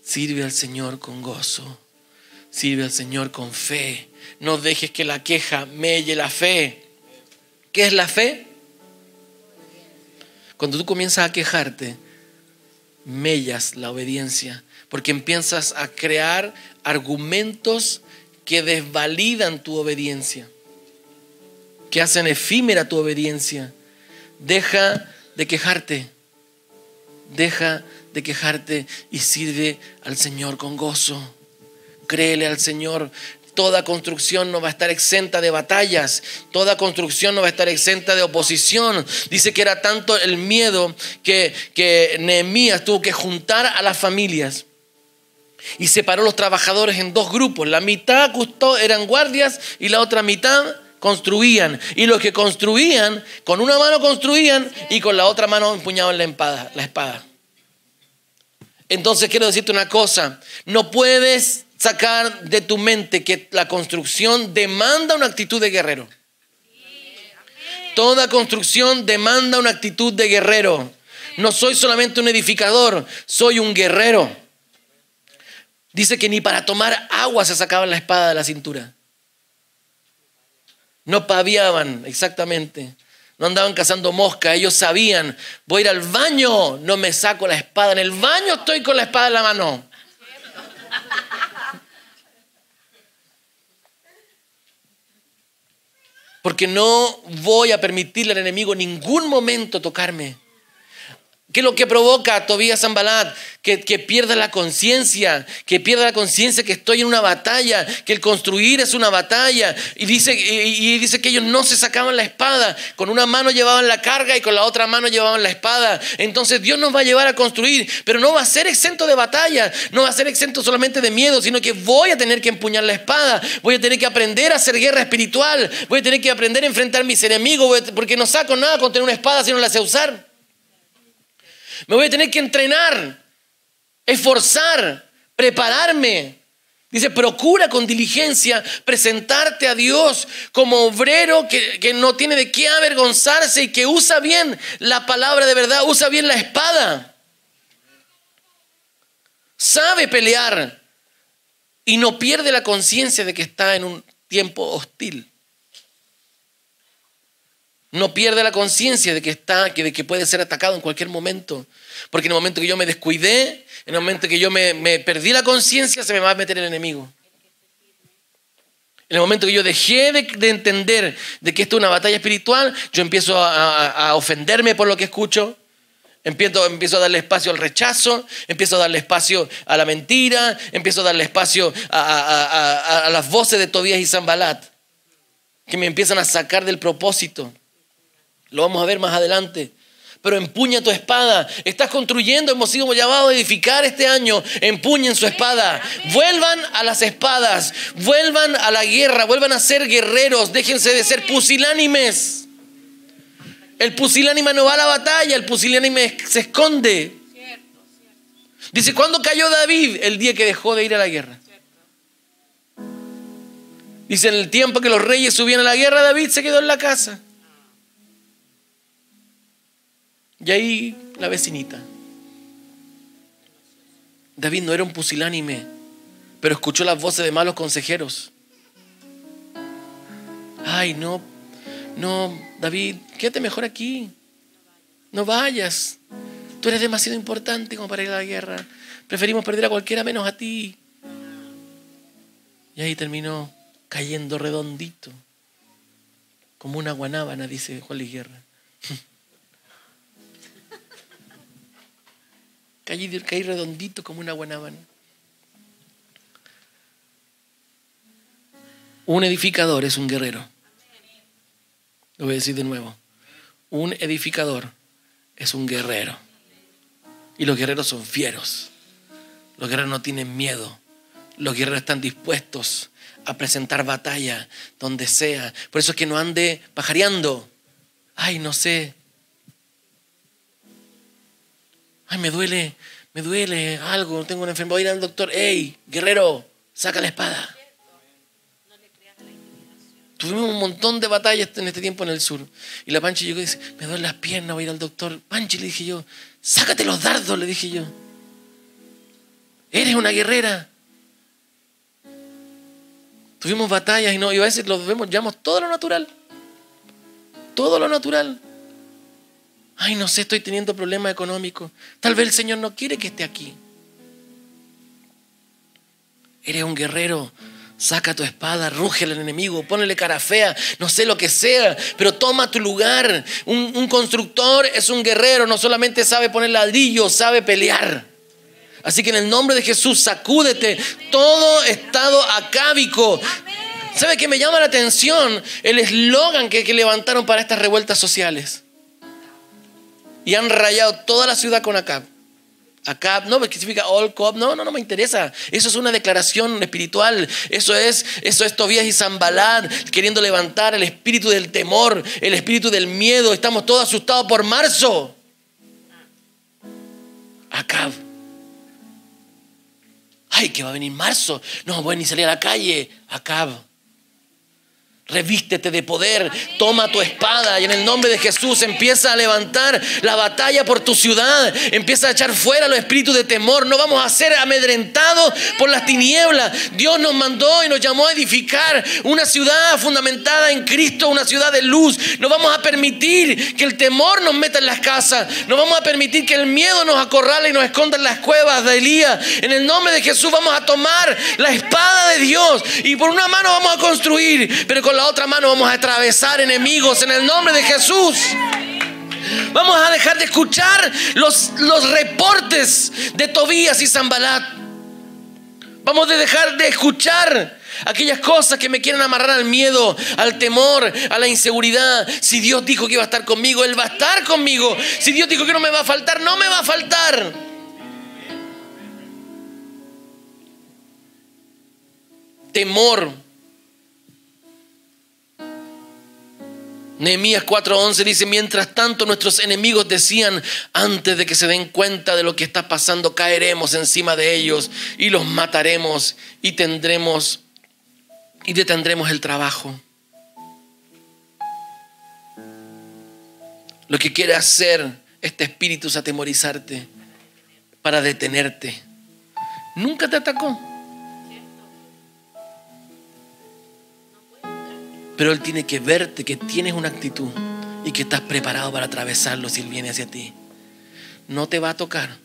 Sirve al Señor con gozo. Sirve al Señor con fe. No dejes que la queja melle la fe. ¿Qué es la fe? Cuando tú comienzas a quejarte, mellas la obediencia. Porque empiezas a crear argumentos que desvalidan tu obediencia. que hacen efímera tu obediencia. Deja de quejarte. Deja de quejarte y sirve al Señor con gozo. Créele al Señor. Toda construcción no va a estar exenta de batallas. Toda construcción no va a estar exenta de oposición. Dice que era tanto el miedo que Nehemías tuvo que juntar a las familias y separó a los trabajadores en dos grupos. La mitad eran guardias y la otra mitad construían. Y los que construían, con una mano construían y con la otra mano empuñaban la espada. Entonces quiero decirte una cosa. No puedes sacar de tu mente que la construcción demanda una actitud de guerrero. Toda construcción demanda una actitud de guerrero. No soy solamente un edificador, soy un guerrero. Dice que ni para tomar agua se sacaban la espada de la cintura. No paviaban, exactamente. No andaban cazando moscas. Ellos sabían, voy a ir al baño, no me saco la espada. En el baño estoy con la espada en la mano. Porque no voy a permitirle al enemigo en ningún momento tocarme. ¿Qué es lo que provoca a Tobías y Sanbalat? Que pierda la conciencia, que estoy en una batalla, que el construir es una batalla. Y dice que ellos no se sacaban la espada, con una mano llevaban la carga y con la otra mano llevaban la espada. Entonces Dios nos va a llevar a construir, pero no va a ser exento de batalla, no va a ser exento solamente de miedo, sino que voy a tener que empuñar la espada, voy a tener que aprender a hacer guerra espiritual, voy a tener que aprender a enfrentar a mis enemigos, porque no saco nada con tener una espada si no la sé usar. Me voy a tener que entrenar, esforzar, prepararme. Dice, procura con diligencia presentarte a Dios como obrero que no tiene de qué avergonzarse y que usa bien la palabra de verdad, usa bien la espada. Sabe pelear y no pierde la conciencia de que está en un tiempo hostil. No pierde la conciencia de que puede ser atacado en cualquier momento. Porque en el momento que yo me descuidé, en el momento que yo me perdí la conciencia, se me va a meter el enemigo. En el momento que yo dejé de entender de que esto es una batalla espiritual, yo empiezo a ofenderme por lo que escucho. Empiezo a darle espacio al rechazo, empiezo a darle espacio a la mentira, empiezo a darle espacio a las voces de Tobías y Sanbalat, que me empiezan a sacar del propósito. Lo vamos a ver más adelante. Pero empuña tu espada. Estás construyendo, hemos sido llamados a edificar este año. Empuñen su espada. Vuelvan a las espadas. Vuelvan a la guerra. Vuelvan a ser guerreros. Déjense de ser pusilánimes. El pusilánime no va a la batalla. El pusilánime se esconde. Dice, ¿cuándo cayó David? El día que dejó de ir a la guerra. Dice, en el tiempo que los reyes subían a la guerra, David se quedó en la casa. Y ahí la vecinita. David no era un pusilánime, pero escuchó las voces de malos consejeros. Ay, no, David, quédate mejor aquí. No vayas. Tú eres demasiado importante como para ir a la guerra. Preferimos perder a cualquiera menos a ti. Y ahí terminó cayendo redondito, como una guanábana, dice Juan Luis Guerra. Caí redondito como una guanábana. Un edificador es un guerrero. Lo voy a decir de nuevo. Un edificador es un guerrero. Y los guerreros son fieros. Los guerreros no tienen miedo. Los guerreros están dispuestos a presentar batalla donde sea. Por eso es que no ande pajareando. Ay, no sé. Ay, me duele algo, tengo una enfermedad, voy a ir al doctor. Ey, guerrero, saca la espada. Tuvimos un montón de batallas en este tiempo en el sur. Y la Panchi llegó y dice, me duelen las piernas, voy a ir al doctor. Panchi, le dije yo, sácate los dardos, le dije yo. Eres una guerrera. Tuvimos batallas y a veces llamamos todo lo natural. Todo lo natural. Ay, no sé, estoy teniendo problemas económicos. Tal vez el Señor no quiere que esté aquí. Eres un guerrero. Saca tu espada, rúgele al enemigo, ponele cara fea, no sé lo que sea, pero toma tu lugar. Un constructor es un guerrero, no solamente sabe poner ladrillos, sabe pelear. Así que en el nombre de Jesús, sacúdete todo estado acábico. ¿Sabe qué me llama la atención? El eslogan que levantaron para estas revueltas sociales. Y han rayado toda la ciudad con Acab. Acab, no, ¿qué significa all Cob? No me interesa. Eso es una declaración espiritual. Eso es Tobías y Sanbalat queriendo levantar el espíritu del temor, el espíritu del miedo. Estamos todos asustados por marzo. Acab. Ay, que va a venir marzo. No voy ni salir a la calle. Acab. Revístete de poder, toma tu espada y en el nombre de Jesús empieza a levantar la batalla por tu ciudad. Empieza a echar fuera los espíritus de temor. No vamos a ser amedrentados por las tinieblas. Dios nos mandó y nos llamó a edificar una ciudad fundamentada en Cristo, una ciudad de luz. No vamos a permitir que el temor nos meta en las casas. No vamos a permitir que el miedo nos acorrale y nos esconda en las cuevas de Elías. En el nombre de Jesús vamos a tomar la espada de Dios y por una mano vamos a construir, pero con la otra mano vamos a atravesar enemigos en el nombre de Jesús. Vamos a dejar de escuchar los reportes de Tobías y Sanbalat. Vamos a dejar de escuchar aquellas cosas que me quieren amarrar al miedo, al temor, a la inseguridad. Si Dios dijo que iba a estar conmigo, Él va a estar conmigo. Si Dios dijo que no me va a faltar, no me va a faltar. Temor. Nehemías 4:11 dice: mientras tanto nuestros enemigos decían, antes de que se den cuenta de lo que está pasando, caeremos encima de ellos y los mataremos y detendremos el trabajo. Lo que quiere hacer este espíritu es atemorizarte para detenerte. Nunca te atacó, pero Él tiene que verte que tienes una actitud y que estás preparado para atravesarlo si Él viene hacia ti. No te va a tocar,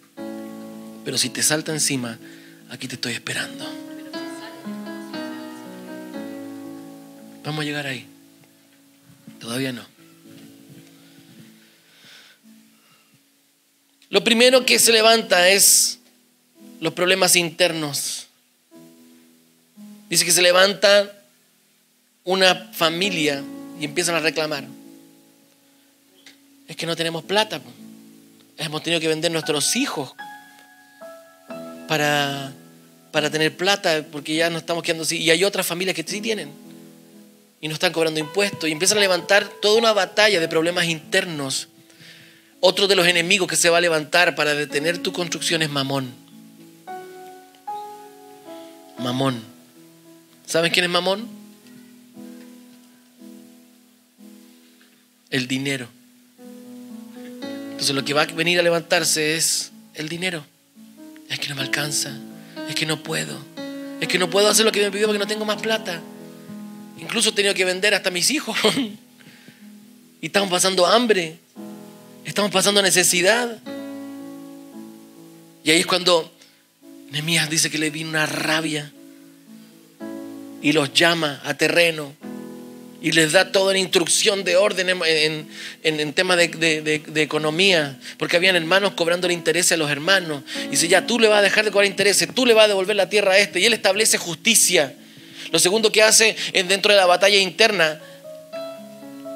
pero si te salta encima, aquí te estoy esperando. Vamos a llegar ahí. Todavía no. Lo primero que se levanta es los problemas internos. Dice que se levanta una familia y empiezan a reclamar. Es que no tenemos plata. Hemos tenido que vender nuestros hijos para tener plata porque ya nos estamos quedando así. Y hay otras familias que sí tienen y no están cobrando impuestos. Y empiezan a levantar toda una batalla de problemas internos. Otro de los enemigos que se va a levantar para detener tu construcción es Mamón. Mamón. ¿Saben quién es Mamón? El dinero. Entonces lo que va a venir a levantarse es el dinero. Es que no me alcanza, es que no puedo, es que no puedo hacer lo que me pidió porque no tengo más plata. Incluso he tenido que vender hasta mis hijos. Y estamos pasando hambre, estamos pasando necesidad. Y ahí es cuando Nehemías dice que le vino una rabia y los llama a terreno y les da toda la instrucción de orden en temas de economía, porque habían hermanos cobrando intereses a los hermanos. Y dice: ya, tú le vas a dejar de cobrar intereses, tú le vas a devolver la tierra a este. Y él establece justicia. Lo segundo que hace dentro de la batalla interna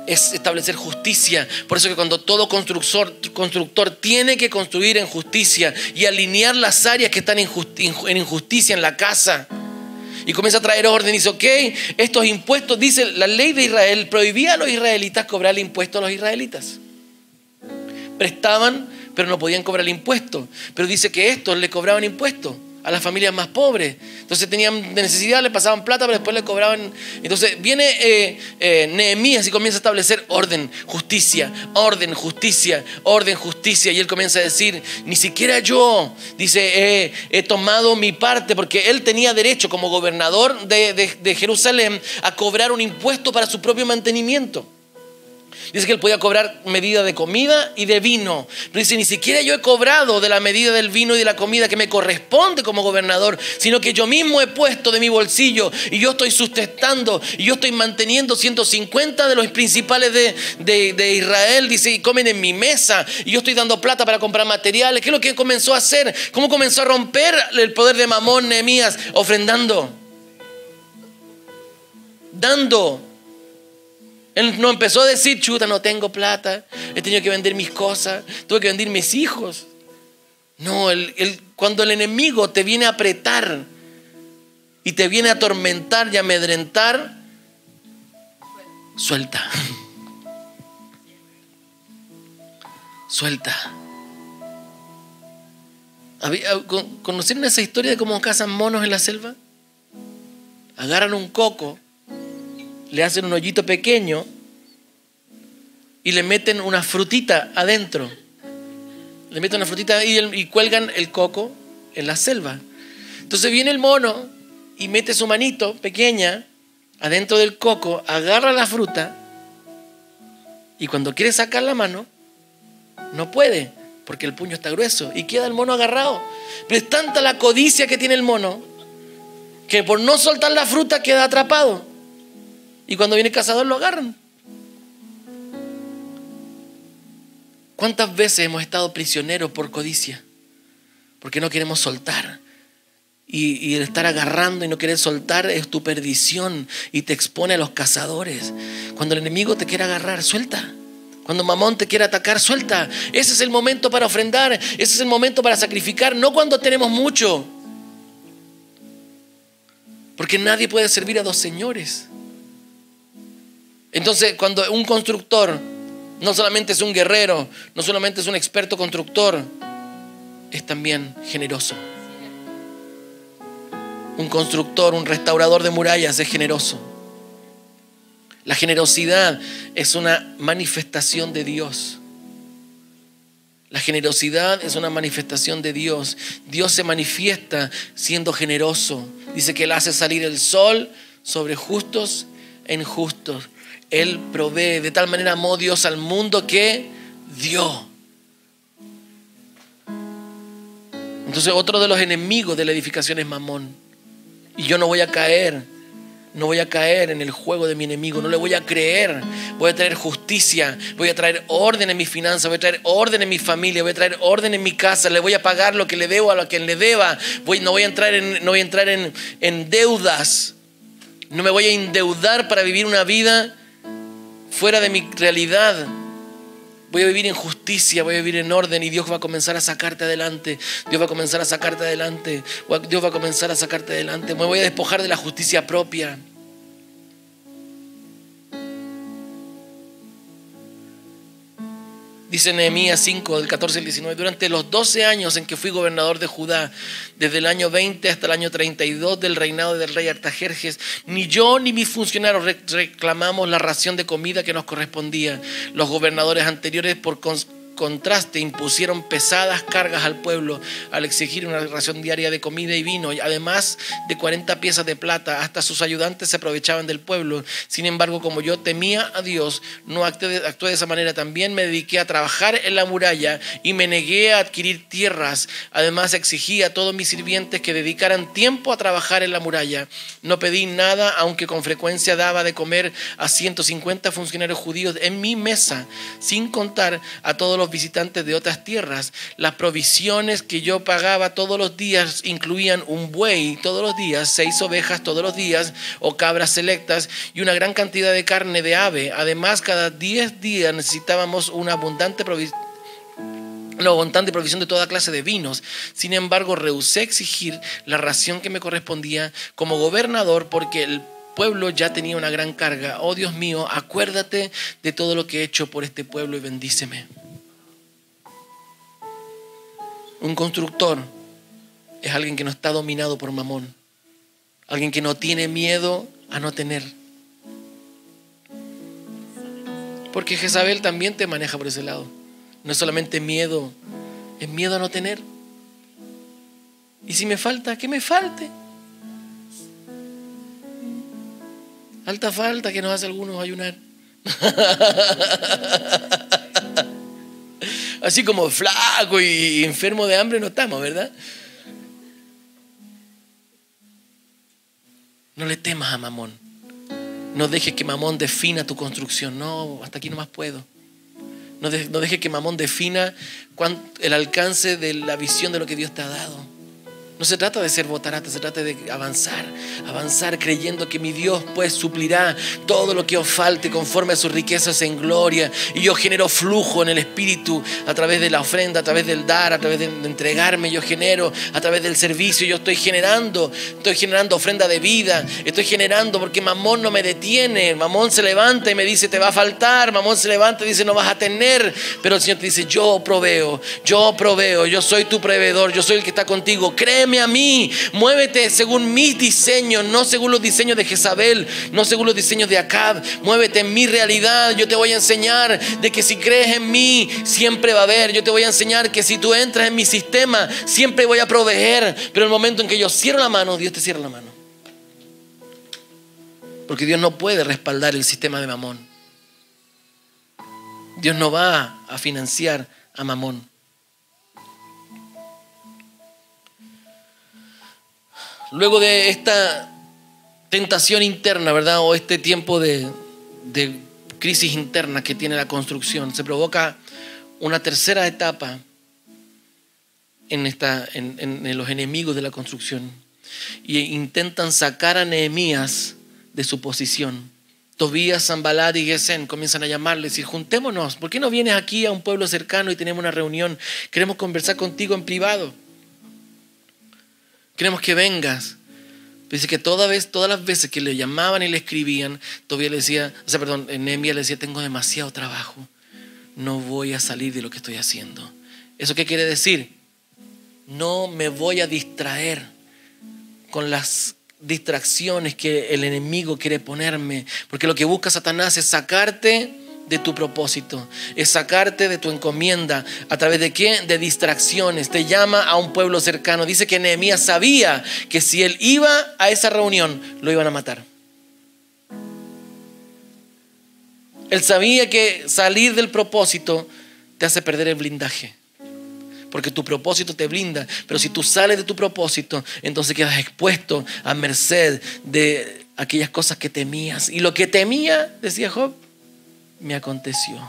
es establecer justicia. Por eso que cuando todo constructor tiene que construir en justicia y alinear las áreas que están en injusticia en la casa, y comienza a traer orden. Dice: ok, estos impuestos, dice la ley de Israel, prohibía a los israelitas cobrarle impuestos a los israelitas. Prestaban, pero no podían cobrar el impuesto. Pero dice que estos le cobraban impuestos a las familias más pobres. Entonces tenían necesidad, le pasaban plata, pero después le cobraban. Entonces viene Nehemías y comienza a establecer orden, justicia, orden, justicia, orden, justicia. Y él comienza a decir: ni siquiera yo, dice, he tomado mi parte, porque él tenía derecho como gobernador de Jerusalén a cobrar un impuesto para su propio mantenimiento. Dice que él podía cobrar medida de comida y de vino. Pero dice, ni siquiera yo he cobrado de la medida del vino y de la comida que me corresponde como gobernador, sino que yo mismo he puesto de mi bolsillo y yo estoy sustentando y yo estoy manteniendo 150 de los principales de Israel. Dice, y comen en mi mesa y yo estoy dando plata para comprar materiales. ¿Qué es lo que comenzó a hacer? ¿Cómo comenzó a romper el poder de Mamón, Nehemías? Ofrendando, dando. Él no empezó a decir, chuta, no tengo plata, he tenido que vender mis cosas, tuve que vender mis hijos. No, cuando el enemigo te viene a apretar y te viene a atormentar y a amedrentar, suelta. Suelta. ¿Conocieron esa historia de cómo cazan monos en la selva? Agarran un coco, le hacen un hoyito pequeño y le meten una frutita adentro. Le meten una frutita y cuelgan el coco en la selva. Entonces viene el mono y mete su manito pequeña adentro del coco, agarra la fruta y cuando quiere sacar la mano, no puede porque el puño está grueso y queda el mono agarrado. Pero es tanta la codicia que tiene el mono que por no soltar la fruta queda atrapado. Y cuando viene el cazador lo agarran. ¿Cuántas veces hemos estado prisioneros por codicia? Porque no queremos soltar. Y el estar agarrando y no querer soltar es tu perdición y te expone a los cazadores. Cuando el enemigo te quiere agarrar, suelta. Cuando Mamón te quiere atacar, suelta. Ese es el momento para ofrendar. Ese es el momento para sacrificar. No cuando tenemos mucho. Porque nadie puede servir a dos señores. Entonces, cuando un constructor no solamente es un guerrero, no solamente es un experto constructor, es también generoso. Un constructor, un restaurador de murallas es generoso. La generosidad es una manifestación de Dios. La generosidad es una manifestación de Dios. Dios se manifiesta siendo generoso. Dice que Él hace salir el sol sobre justos e injustos. Él provee. De tal manera amó Dios al mundo que dio. Entonces otro de los enemigos de la edificación es Mamón. Y yo no voy a caer en el juego de mi enemigo. No le voy a creer. Voy a traer justicia. Voy a traer orden en mis finanzas. Voy a traer orden en mi familia. Voy a traer orden en mi casa. Le voy a pagar lo que le debo a quien le deba. No voy a entrar en deudas. No me voy a endeudar para vivir una vida fuera de mi realidad. Voy a vivir en justicia, voy a vivir en orden y Dios va a comenzar a sacarte adelante. Dios va a comenzar a sacarte adelante. Dios va a comenzar a sacarte adelante. Me voy a despojar de la justicia propia. Dice Nehemías 5, del 14 al 19, durante los 12 años en que fui gobernador de Judá, desde el año 20 hasta el año 32 del reinado del rey Artajerjes, ni yo ni mis funcionarios reclamamos la ración de comida que nos correspondía. Los gobernadores anteriores, por contraste, impusieron pesadas cargas al pueblo al exigir una ración diaria de comida y vino, además de 40 piezas de plata. Hasta sus ayudantes se aprovechaban del pueblo. Sin embargo, como yo temía a Dios, no actué de esa manera. También me dediqué a trabajar en la muralla y me negué a adquirir tierras. Además, exigí a todos mis sirvientes que dedicaran tiempo a trabajar en la muralla. No pedí nada, aunque con frecuencia daba de comer a 150 funcionarios judíos en mi mesa, sin contar a todos los visitantes de otras tierras. Las provisiones que yo pagaba todos los días incluían un buey todos los días, 6 ovejas todos los días o cabras selectas y una gran cantidad de carne de ave. Además, cada 10 días necesitábamos una abundante provisión de toda clase de vinos. Sin embargo, rehusé exigir la ración que me correspondía como gobernador porque el pueblo ya tenía una gran carga. Oh Dios mío, acuérdate de todo lo que he hecho por este pueblo y bendíceme. Un constructor es alguien que no está dominado por Mamón, alguien que no tiene miedo a no tener. Porque Jezabel también te maneja por ese lado. No es solamente miedo, es miedo a no tener. Y si me falta, que me falte. Alta falta que nos hace algunos ayunar. Así como flaco y enfermo de hambre no estamos, ¿verdad? No le temas a Mamón. No dejes que Mamón defina tu construcción. No, hasta aquí nomás puedo. No dejes que Mamón defina el alcance de la visión de lo que Dios te ha dado. No se trata de ser botarata, se trata de avanzar creyendo que mi Dios pues suplirá todo lo que os falte conforme a sus riquezas en gloria. Y yo genero flujo en el Espíritu a través de la ofrenda, a través del dar, a través de entregarme. Yo genero a través del servicio. Yo estoy generando ofrenda de vida. Estoy generando porque Mamón no me detiene. Mamón se levanta y me dice te va a faltar. Mamón se levanta y dice no vas a tener. Pero el Señor te dice yo proveo, yo soy tu proveedor, yo soy el que está contigo. Créeme a mí, muévete según mis diseños, no según los diseños de Jezabel, no según los diseños de Acab. Muévete en mi realidad. Yo te voy a enseñar de que si crees en mí siempre va a haber. Yo te voy a enseñar que si tú entras en mi sistema siempre voy a proveer. Pero el momento en que yo cierro la mano, Dios te cierra la mano, porque Dios no puede respaldar el sistema de Mamón. Dios no va a financiar a Mamón. Luego de esta tentación interna, ¿verdad? O este tiempo de crisis interna que tiene la construcción, se provoca una tercera etapa en los enemigos de la construcción. Y intentan sacar a Nehemías de su posición. Tobías, Sanbalat y Gesem comienzan a llamarle y decir juntémonos, ¿por qué no vienes aquí a un pueblo cercano y tenemos una reunión? Queremos conversar contigo en privado. Queremos que vengas. Dice que todas las veces que le llamaban y le escribían, Nehemías le decía, tengo demasiado trabajo. No voy a salir de lo que estoy haciendo. ¿Eso qué quiere decir? No me voy a distraer con las distracciones que el enemigo quiere ponerme. Porque lo que busca Satanás es sacarte de tu propósito, es sacarte de tu encomienda. ¿A través de qué? De distracciones. Te llama a un pueblo cercano. Dice que Nehemías sabía que si él iba a esa reunión lo iban a matar. Él sabía que salir del propósito te hace perder el blindaje, porque tu propósito te blinda. Pero si tú sales de tu propósito, entonces quedas expuesto a merced de aquellas cosas que temías. Y lo que temía, decía Job, me aconteció.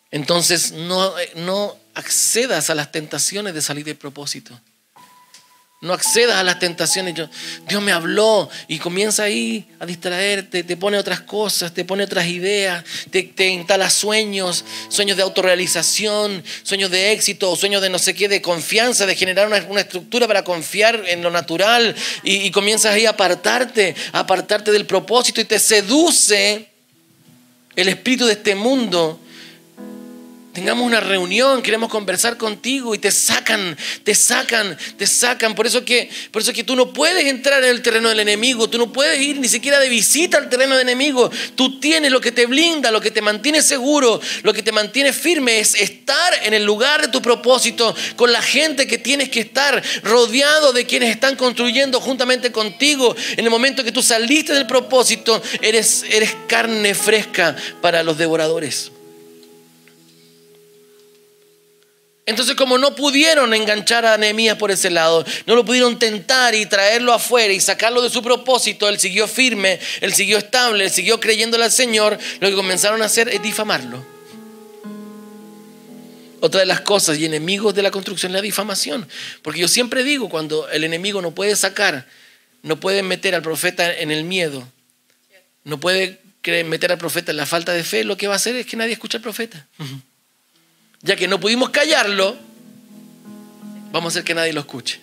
Entonces no accedas a las tentaciones de salir del propósito. No accedas a las tentaciones. Dios me habló y comienza ahí a distraerte, te pone otras cosas, te pone otras ideas, te instala sueños de autorrealización, sueños de éxito, sueños de no sé qué, de confianza, de generar una estructura para confiar en lo natural, y comienzas ahí a apartarte del propósito, y te seduce el espíritu de este mundo. Tengamos una reunión, queremos conversar contigo, y te sacan. Por eso que tú no puedes entrar en el terreno del enemigo. Tú no puedes ir ni siquiera de visita al terreno del enemigo. Tú tienes lo que te blinda, lo que te mantiene seguro, lo que te mantiene firme, es estar en el lugar de tu propósito, con la gente que tienes que estar, rodeado de quienes están construyendo juntamente contigo. En el momento que tú saliste del propósito, eres carne fresca para los devoradores. Entonces, como no pudieron enganchar a Nehemías por ese lado, no lo pudieron tentar y traerlo afuera y sacarlo de su propósito, él siguió firme, él siguió estable, él siguió creyéndole al Señor. Lo que comenzaron a hacer es difamarlo. Otra de las cosas y enemigos de la construcción es la difamación. Porque yo siempre digo, cuando el enemigo no puede meter al profeta en el miedo, no puede meter al profeta en la falta de fe, lo que va a hacer es que nadie escuche al profeta. Ya que no pudimos callarlo, vamos a hacer que nadie lo escuche.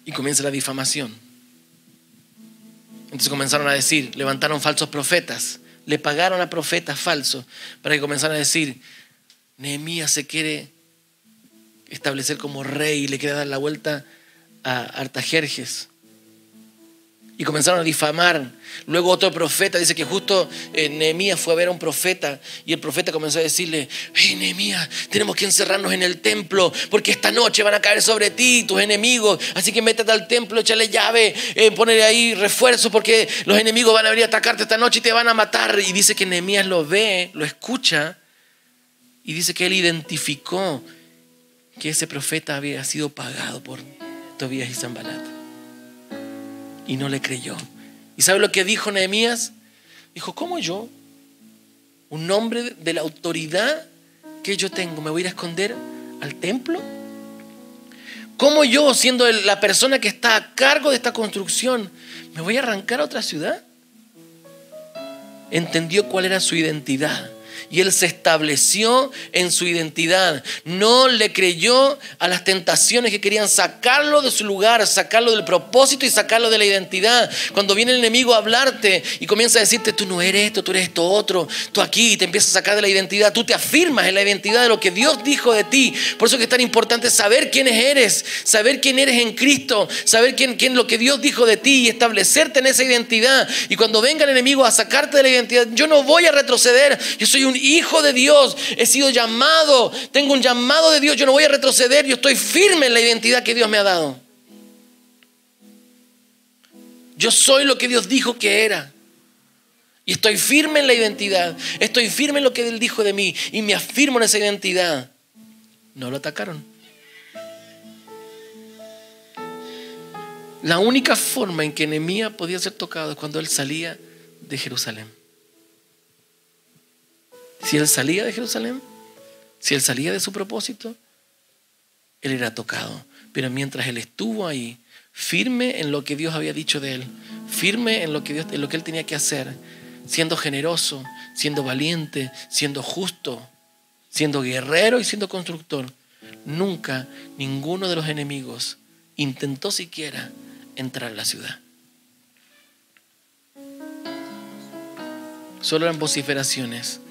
Y comienza la difamación. Entonces comenzaron a decir, levantaron falsos profetas, le pagaron a profetas falsos para que comenzaran a decir, Nehemías se quiere establecer como rey y le quiere dar la vuelta a Artajerjes. Y comenzaron a difamar. Luego otro profeta, dice que justo Nehemías fue a ver a un profeta y el profeta comenzó a decirle: hey, Nehemías, tenemos que encerrarnos en el templo porque esta noche van a caer sobre ti tus enemigos. Así que métete al templo, échale llave, ponle ahí refuerzo porque los enemigos van a venir a atacarte esta noche y te van a matar. Y dice que Nehemías lo ve, lo escucha y dice que él identificó que ese profeta había sido pagado por Tobías y Sanbalat. Y no le creyó. ¿Y sabe lo que dijo Nehemías? Dijo: ¿cómo yo, un hombre de la autoridad que yo tengo, me voy a ir a esconder al templo? ¿Cómo yo, siendo la persona que está a cargo de esta construcción, me voy a arrancar a otra ciudad? Entendió cuál era su identidad. Y él se estableció en su identidad. No le creyó a las tentaciones que querían sacarlo de su lugar, sacarlo del propósito y sacarlo de la identidad. Cuando viene el enemigo a hablarte y comienza a decirte: tú no eres esto, tú eres esto otro, tú aquí, y te empieza a sacar de la identidad, tú te afirmas en la identidad de lo que Dios dijo de ti. Por eso que es tan importante saber quién eres, saber quién eres en Cristo, saber quién lo que Dios dijo de ti y establecerte en esa identidad. Y cuando venga el enemigo a sacarte de la identidad, yo no voy a retroceder. Yo soy un hijo de Dios, he sido llamado, tengo un llamado de Dios, yo no voy a retroceder, yo estoy firme en la identidad que Dios me ha dado. Yo soy lo que Dios dijo que era y estoy firme en la identidad, estoy firme en lo que Él dijo de mí y me afirmo en esa identidad. No lo atacaron. La única forma en que Nehemías podía ser tocado es cuando él salía de Jerusalén. Si él salía de Jerusalén, si él salía de su propósito, él era tocado. Pero mientras él estuvo ahí, firme en lo que Dios había dicho de él, firme en lo que él tenía que hacer, siendo generoso, siendo valiente, siendo justo, siendo guerrero y siendo constructor, nunca ninguno de los enemigos intentó siquiera entrar a la ciudad. Solo eran vociferaciones.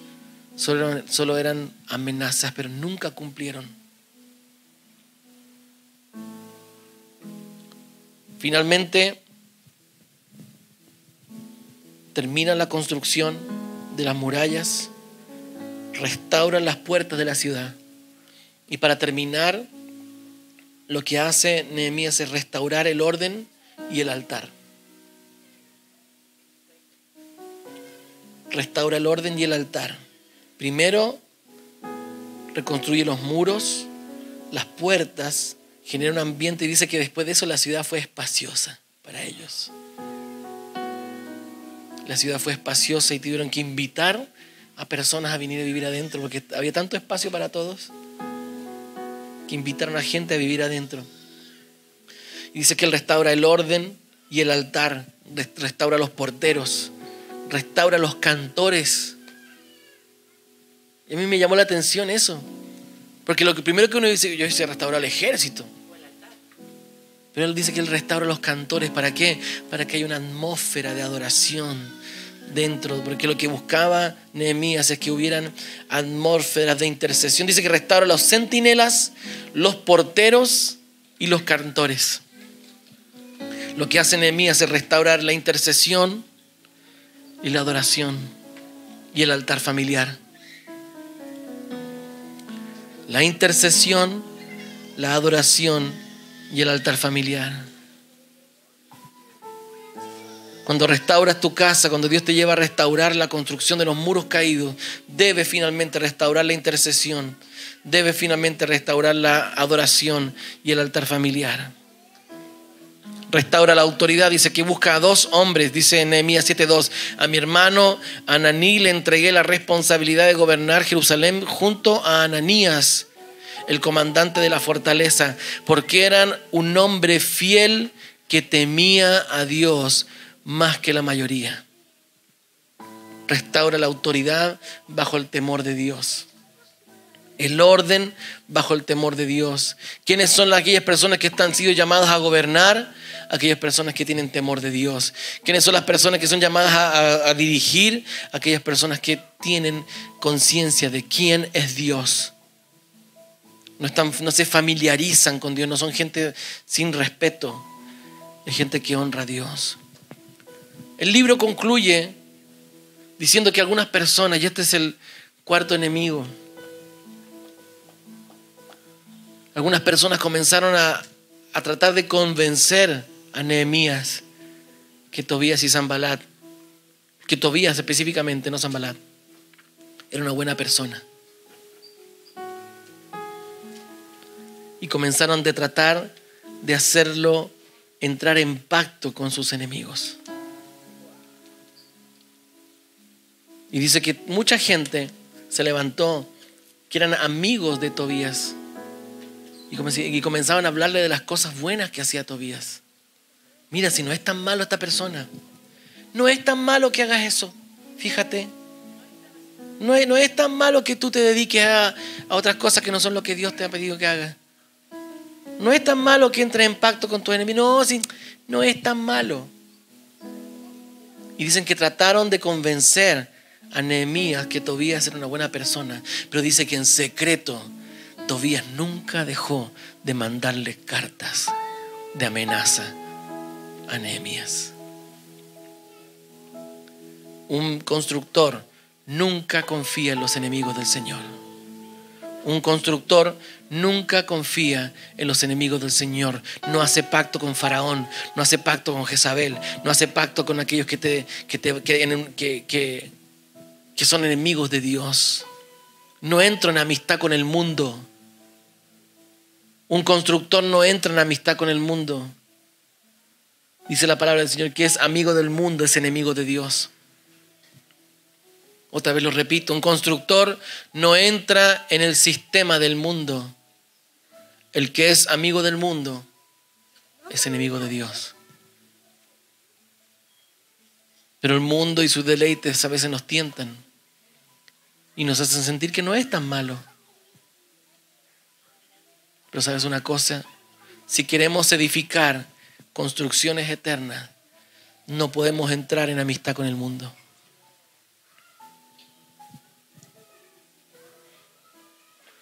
Solo eran amenazas, pero nunca cumplieron. Finalmente, terminan la construcción de las murallas, restauran las puertas de la ciudad. Y para terminar, lo que hace Nehemías es restaurar el orden y el altar. Restaura el orden y el altar. Primero, reconstruye los muros, las puertas, genera un ambiente y dice que después de eso la ciudad fue espaciosa para ellos. La ciudad fue espaciosa y tuvieron que invitar a personas a venir a vivir adentro porque había tanto espacio para todos que invitaron a gente a vivir adentro. Y dice que él restaura el orden y el altar, restaura los porteros, restaura los cantores. Y a mí me llamó la atención eso. Porque lo primero que uno dice, yo hice restaurar el ejército. Pero él dice que él restaura los cantores. ¿Para qué? Para que haya una atmósfera de adoración dentro. Porque lo que buscaba Nehemías es que hubieran atmósferas de intercesión. Dice que restaura los centinelas, los porteros y los cantores. Lo que hace Nehemías es restaurar la intercesión y la adoración y el altar familiar. La intercesión, la adoración y el altar familiar. Cuando restauras tu casa, cuando Dios te lleva a restaurar la construcción de los muros caídos, debes finalmente restaurar la intercesión, debes finalmente restaurar la adoración y el altar familiar. Restaura la autoridad, dice que busca a 2 hombres, dice en Nehemías 7:2, a mi hermano Ananí le entregué la responsabilidad de gobernar Jerusalén junto a Ananías, el comandante de la fortaleza, porque eran un hombre fiel que temía a Dios más que la mayoría. Restaura la autoridad bajo el temor de Dios. El orden bajo el temor de Dios. ¿Quiénes son aquellas personas que han sido llamadas a gobernar? Aquellas personas que tienen temor de Dios. ¿Quiénes son las personas que son llamadas a dirigir? Aquellas personas que tienen conciencia de quién es Dios. No se familiarizan con Dios, no son gente sin respeto. Es gente que honra a Dios. El libro concluye diciendo que algunas personas, y este es el cuarto enemigo, algunas personas comenzaron a tratar de convencer a Nehemías que Tobías y Sanbalat, que Tobías específicamente, no Sanbalat, era una buena persona. Y comenzaron a tratar de hacerlo entrar en pacto con sus enemigos. Y dice que mucha gente se levantó que eran amigos de Tobías y comenzaban a hablarle de las cosas buenas que hacía Tobías. Mira, si no es tan malo esta persona, no es tan malo que hagas eso, fíjate. No es tan malo que tú te dediques a otras cosas que no son lo que Dios te ha pedido que hagas. No es tan malo que entres en pacto con tus enemigos. No, sí, no es tan malo. Y dicen que trataron de convencer a Nehemías que Tobías era una buena persona, pero dice que en secreto Tobías nunca dejó de mandarle cartas de amenaza a Nehemías. Un constructor nunca confía en los enemigos del Señor. Un constructor nunca confía en los enemigos del Señor. No hace pacto con Faraón, no hace pacto con Jezabel, no hace pacto con aquellos que son enemigos de Dios. No entra en amistad con el mundo. Un constructor no entra en amistad con el mundo. Dice la palabra del Señor que es amigo del mundo, es enemigo de Dios. Otra vez lo repito, un constructor no entra en el sistema del mundo. El que es amigo del mundo es enemigo de Dios. Pero el mundo y sus deleites a veces nos tientan y nos hacen sentir que no es tan malo. Pero ¿sabes una cosa? Si queremos edificar construcciones eternas, no podemos entrar en amistad con el mundo.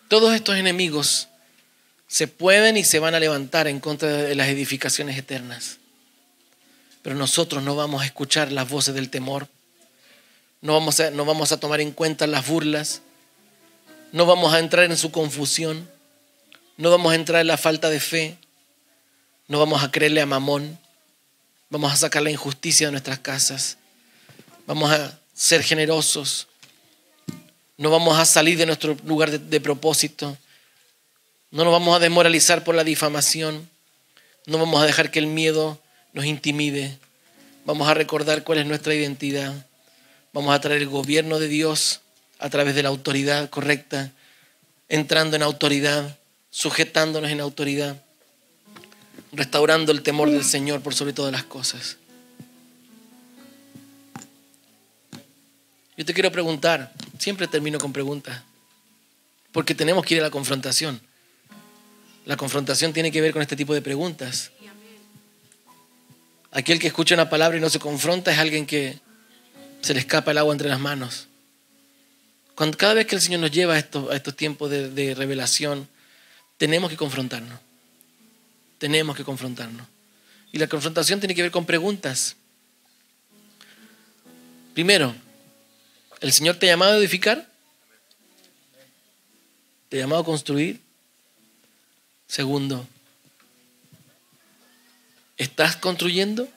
Todos estos enemigos se pueden y se van a levantar en contra de las edificaciones eternas. Pero nosotros no vamos a escuchar las voces del temor. No vamos a tomar en cuenta las burlas. No vamos a entrar en su confusión. No vamos a entrar en la falta de fe. No vamos a creerle a Mamón. Vamos a sacar la injusticia de nuestras casas. Vamos a ser generosos. No vamos a salir de nuestro lugar de propósito. No nos vamos a desmoralizar por la difamación. No vamos a dejar que el miedo nos intimide. Vamos a recordar cuál es nuestra identidad. Vamos a traer el gobierno de Dios a través de la autoridad correcta, entrando en autoridad, sujetándonos en autoridad, restaurando el temor del Señor por sobre todas las cosas. Yo te quiero preguntar, siempre termino con preguntas, porque tenemos que ir a la confrontación. La confrontación tiene que ver con este tipo de preguntas. Aquel que escucha una palabra y no se confronta es alguien que se le escapa el agua entre las manos. Cada vez que el Señor nos lleva a estos tiempos de revelación, tenemos que confrontarnos. Tenemos que confrontarnos. Y la confrontación tiene que ver con preguntas. Primero, ¿el Señor te ha llamado a edificar? ¿Te ha llamado a construir? Segundo, ¿estás construyendo?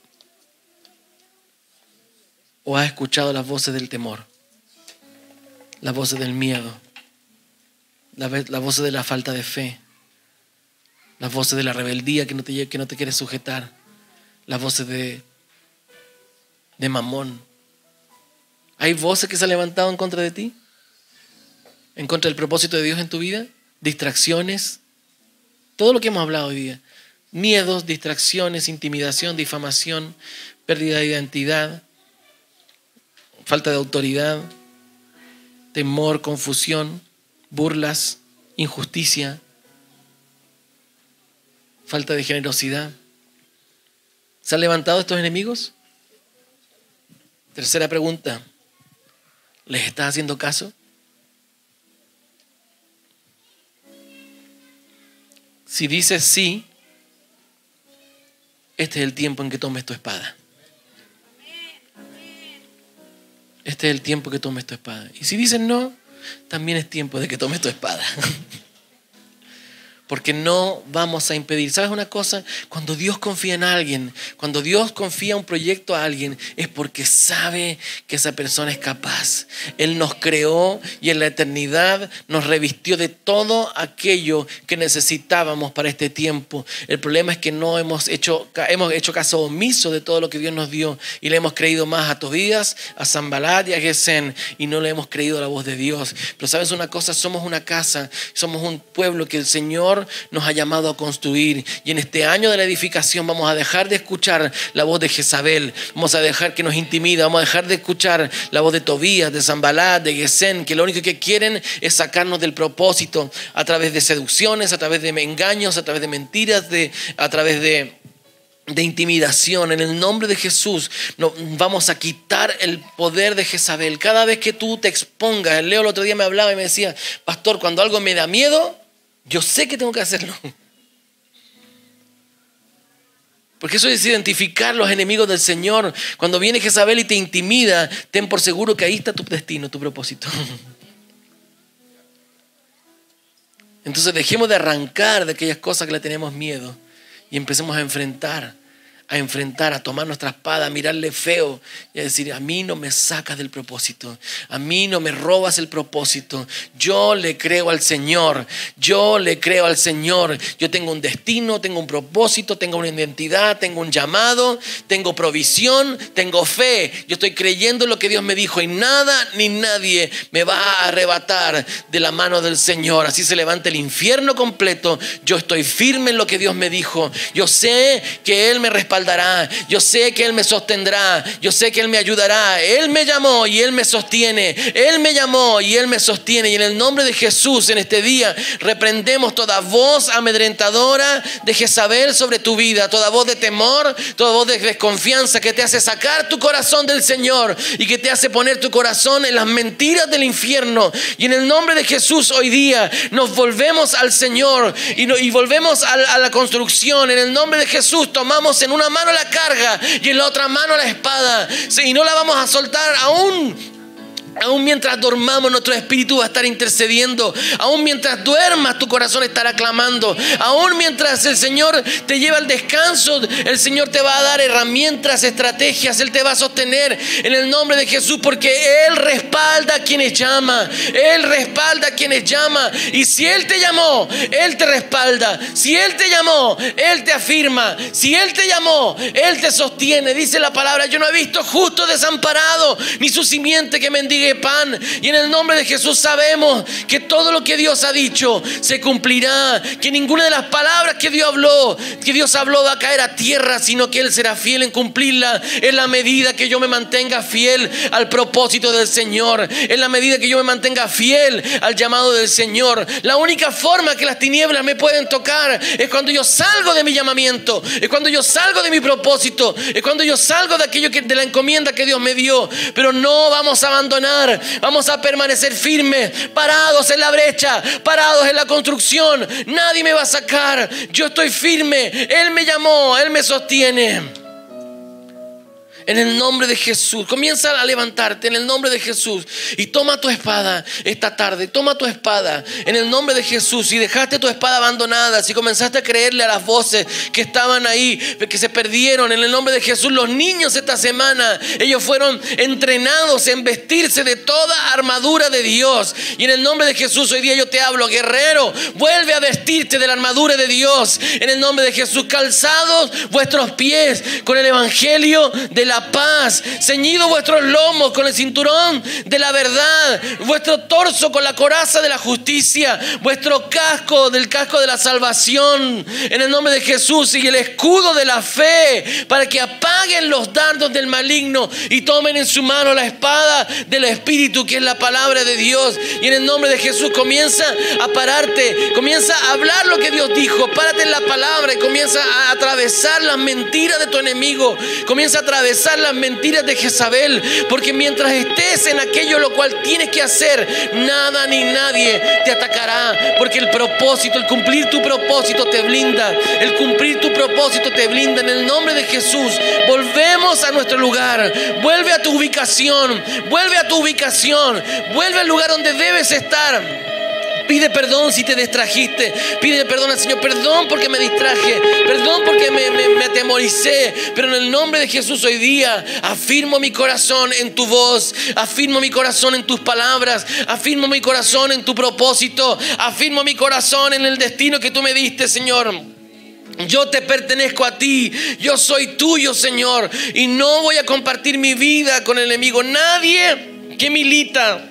¿O has escuchado las voces del temor? Las voces del miedo. Las voces de la falta de fe. Las voces de la rebeldía que no te quieres sujetar. Las voces de Mamón. ¿Hay voces que se han levantado en contra de ti? ¿En contra del propósito de Dios en tu vida? ¿Distracciones? Todo lo que hemos hablado hoy día. Miedos, distracciones, intimidación, difamación, pérdida de identidad, falta de autoridad, temor, confusión, burlas, injusticia, falta de generosidad. ¿Se han levantado estos enemigos? Tercera pregunta. ¿Les estás haciendo caso? Si dices sí, este es el tiempo en que tomes tu espada. este es el tiempo que tomes tu espada. Y si dicen no, también es tiempo de que tomes tu espada. Porque no vamos a impedir. ¿Sabes una cosa? Cuando Dios confía en alguien, cuando Dios confía un proyecto a alguien, es porque sabe que esa persona es capaz. Él nos creó y en la eternidad nos revistió de todo aquello que necesitábamos para este tiempo. El problema es que no hemos hecho caso omiso de todo lo que Dios nos dio y le hemos creído más a Tobías, a Sanbalat y a Gesén y no le hemos creído a la voz de Dios. Pero ¿sabes una cosa? Somos una casa, somos un pueblo que el Señor nos ha llamado a construir, y en este año de la edificación vamos a dejar de escuchar la voz de Jezabel, vamos a dejar que nos intimida, vamos a dejar de escuchar la voz de Tobías, de Sanbalat, de Gesén, que lo único que quieren es sacarnos del propósito a través de seducciones, a través de engaños, a través de mentiras, a través de intimidación. En el nombre de Jesús vamos a quitar el poder de Jezabel. Cada vez que tú te expongas, Leo el otro día me hablaba y me decía: pastor, cuando algo me da miedo, yo sé que tengo que hacerlo. Porque eso es identificar los enemigos del Señor. Cuando viene Jezabel y te intimida, ten por seguro que ahí está tu destino, tu propósito. Entonces dejemos de arrancar de aquellas cosas que le tenemos miedo y empecemos a enfrentar, a tomar nuestra espada, a mirarle feo y a decir: a mí no me sacas del propósito, a mí no me robas el propósito. Yo le creo al Señor, yo tengo un destino, tengo un propósito, tengo una identidad, tengo un llamado, tengo provisión, tengo fe. Yo estoy creyendo en lo que Dios me dijo y nada ni nadie me va a arrebatar de la mano del Señor. Así se levanta el infierno completo, yo estoy firme en lo que Dios me dijo. Yo sé que Él me respaldará, yo sé que Él me sostendrá, yo sé que Él me ayudará. Él me llamó y Él me sostiene, Él me llamó y Él me sostiene. Y en el nombre de Jesús, en este día reprendemos toda voz amedrentadora de Jezabel sobre tu vida, toda voz de temor, toda voz de desconfianza que te hace sacar tu corazón del Señor y que te hace poner tu corazón en las mentiras del infierno. Y en el nombre de Jesús hoy día nos volvemos al Señor y volvemos a la construcción. En el nombre de Jesús tomamos en una mano la carga y en la otra mano la espada, y no la vamos a soltar aún mientras dormamos. Nuestro espíritu va a estar intercediendo. Aún mientras duermas, tu corazón estará clamando. Aún mientras el Señor te lleva al descanso, el Señor te va a dar herramientas, estrategias. Él te va a sostener en el nombre de Jesús, porque Él respalda a quienes llama. Él respalda a quienes llama. Y si Él te llamó, Él te respalda. Si Él te llamó, Él te afirma. Si Él te llamó, Él te sostiene. Dice la palabra: yo no he visto justo desamparado, ni su simiente que mendigue pan. Y en el nombre de Jesús sabemos que todo lo que Dios ha dicho se cumplirá, que ninguna de las palabras que Dios habló va a caer a tierra, sino que Él será fiel en cumplirla, en la medida que yo me mantenga fiel al propósito del Señor, en la medida que yo me mantenga fiel al llamado del Señor. La única forma que las tinieblas me pueden tocar es cuando yo salgo de mi llamamiento, es cuando yo salgo de mi propósito, es cuando yo salgo de la encomienda que Dios me dio. Pero no vamos a abandonar, vamos a permanecer firmes, parados en la brecha, parados en la construcción. Nadie me va a sacar, yo estoy firme. Él me llamó, Él me sostiene. En el nombre de Jesús, comienza a levantarte en el nombre de Jesús y toma tu espada esta tarde. Toma tu espada en el nombre de Jesús. Si dejaste tu espada abandonada, si comenzaste a creerle a las voces que estaban ahí, que se perdieron, en el nombre de Jesús, los niños esta semana, ellos fueron entrenados en vestirse de toda armadura de Dios. Y en el nombre de Jesús hoy día yo te hablo: guerrero, vuelve a vestirte de la armadura de Dios. En el nombre de Jesús, calzados vuestros pies con el evangelio de la paz, ceñido vuestros lomos con el cinturón de la verdad, vuestro torso con la coraza de la justicia, vuestro casco del casco de la salvación, en el nombre de Jesús, y el escudo de la fe, para que apaguen los dardos del maligno y tomen en su mano la espada del Espíritu, que es la palabra de Dios. Y en el nombre de Jesús comienza a pararte, comienza a hablar lo que Dios dijo. Párate en la palabra y comienza a atravesar las mentiras de tu enemigo. Comienza a atravesar atravesar las mentiras de Jezabel, porque mientras estés en aquello lo cual tienes que hacer, nada ni nadie te atacará, porque el propósito, el cumplir tu propósito te blinda, el cumplir tu propósito te blinda. En el nombre de Jesús, volvemos a nuestro lugar, vuelve a tu ubicación, vuelve a tu ubicación, vuelve al lugar donde debes estar. Pide perdón si te distrajiste. Pide perdón al Señor. Perdón porque me distraje. Perdón porque me atemoricé. Pero en el nombre de Jesús hoy día afirmo mi corazón en tu voz. Afirmo mi corazón en tus palabras. Afirmo mi corazón en tu propósito. Afirmo mi corazón en el destino que tú me diste, Señor. Yo te pertenezco a ti, yo soy tuyo, Señor, y no voy a compartir mi vida con el enemigo. Nadie que milita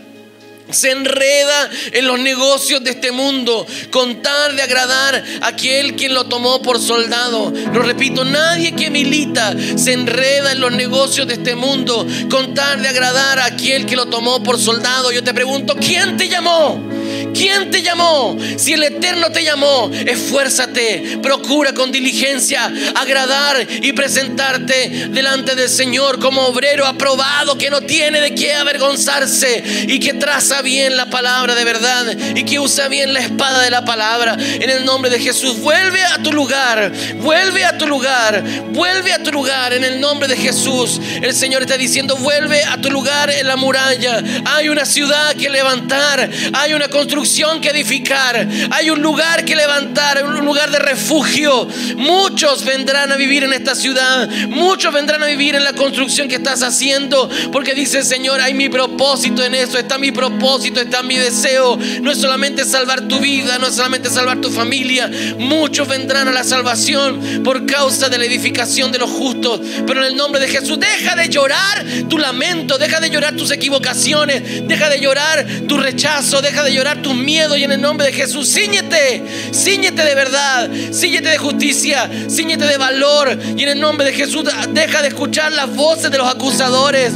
se enreda en los negocios de este mundo con tal de agradar a aquel quien lo tomó por soldado. Lo repito, nadie que milita se enreda en los negocios de este mundo con tal de agradar a aquel que lo tomó por soldado. Yo te pregunto, ¿quién te llamó? ¿Quién te llamó? Si el Eterno te llamó, esfuérzate, procura con diligencia agradar y presentarte delante del Señor como obrero aprobado, que no tiene de qué avergonzarse y que traza bien la palabra de verdad y que usa bien la espada de la palabra. En el nombre de Jesús, vuelve a tu lugar, vuelve a tu lugar, vuelve a tu lugar. En el nombre de Jesús, el Señor está diciendo, vuelve a tu lugar en la muralla. Hay una ciudad que levantar, hay una construcción que edificar, hay un lugar que levantar, un lugar de refugio. Muchos vendrán a vivir en esta ciudad, muchos vendrán a vivir en la construcción que estás haciendo, porque dice el Señor, hay mi propósito en eso, está mi propósito, está mi deseo. No es solamente salvar tu vida, no es solamente salvar tu familia. Muchos vendrán a la salvación por causa de la edificación de los justos. Pero en el nombre de Jesús, deja de llorar tu lamento, deja de llorar tus equivocaciones, deja de llorar tu rechazo, deja de llorar tus miedos, y en el nombre de Jesús, cíñete de verdad, cíñete de justicia, cíñete de valor, y en el nombre de Jesús deja de escuchar las voces de los acusadores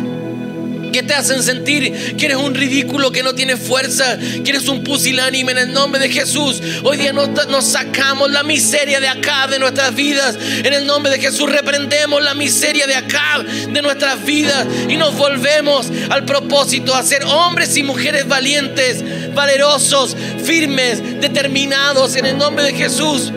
que te hacen sentir que eres un ridículo, que no tienes fuerza, que eres un pusilánime. En el nombre de Jesús, hoy día nos sacamos la miseria de Acab de nuestras vidas. En el nombre de Jesús reprendemos la miseria de Acab de nuestras vidas y nos volvemos al propósito, a ser hombres y mujeres valientes, valerosos, firmes, determinados. En el nombre de Jesús.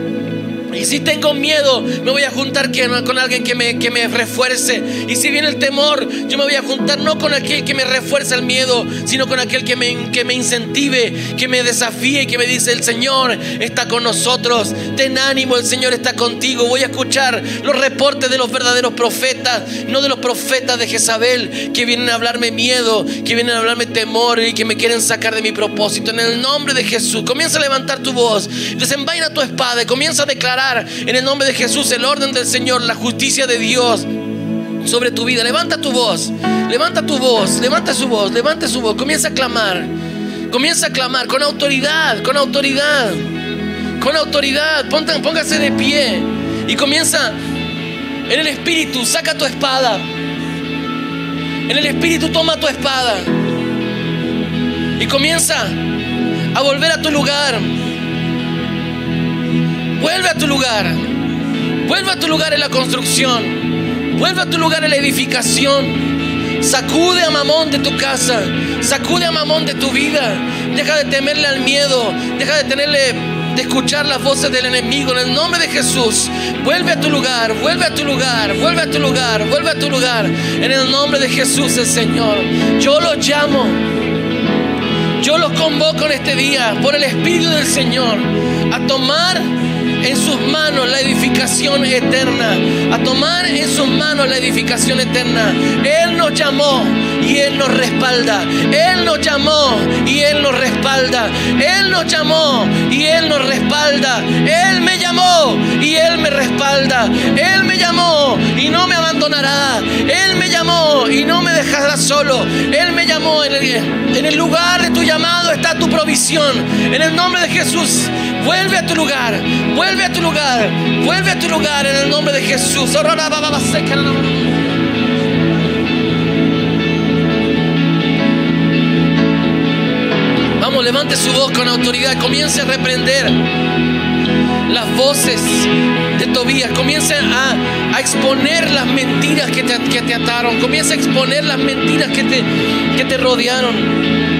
Y si tengo miedo, me voy a juntar con alguien que me refuerce. Y si viene el temor, yo me voy a juntar no con aquel que me refuerza el miedo, sino con aquel que me incentive, que me desafíe y que me dice, el Señor está con nosotros, ten ánimo, el Señor está contigo. Voy a escuchar los reportes de los verdaderos profetas, no de los profetas de Jezabel, que vienen a hablarme miedo, que vienen a hablarme temor y que me quieren sacar de mi propósito. En el nombre de Jesús, comienza a levantar tu voz, desenvaina tu espada y comienza a declarar en el nombre de Jesús el orden del Señor, la justicia de Dios sobre tu vida. Levanta tu voz, levanta tu voz, levanta su voz, levanta su voz. Comienza a clamar con autoridad, con autoridad, con autoridad. Póngase de pie y comienza en el Espíritu. Saca tu espada. En el Espíritu toma tu espada y comienza a volver a tu lugar. Vuelve a tu lugar. Vuelve a tu lugar en la construcción. Vuelve a tu lugar en la edificación. Sacude a Mamón de tu casa. Sacude a Mamón de tu vida. Deja de temerle al miedo. Deja de escuchar las voces del enemigo. En el nombre de Jesús, vuelve a tu lugar. Vuelve a tu lugar. Vuelve a tu lugar. Vuelve a tu lugar. En el nombre de Jesús, el Señor. Yo los llamo. Yo los convoco en este día por el Espíritu del Señor a tomar en sus manos la edificación eterna, a tomar en sus manos la edificación eterna. Él nos llamó y Él nos respalda. Él nos llamó y Él nos respalda. Él nos llamó y Él nos respalda. Él me llamó y Él me respalda. Él me llamó y no me abandonará. Él me llamó y no me dejará solo. Él me llamó. En el lugar de tu llamado está tu provisión. En el nombre de Jesús, vuelve a tu lugar. Vuelve a tu lugar, vuelve a tu lugar en el nombre de Jesús. Vamos, levante su voz con autoridad. Comience a reprender las voces de Tobías, comienza a exponer las mentiras que te ataron, comienza a exponer las mentiras que te rodearon.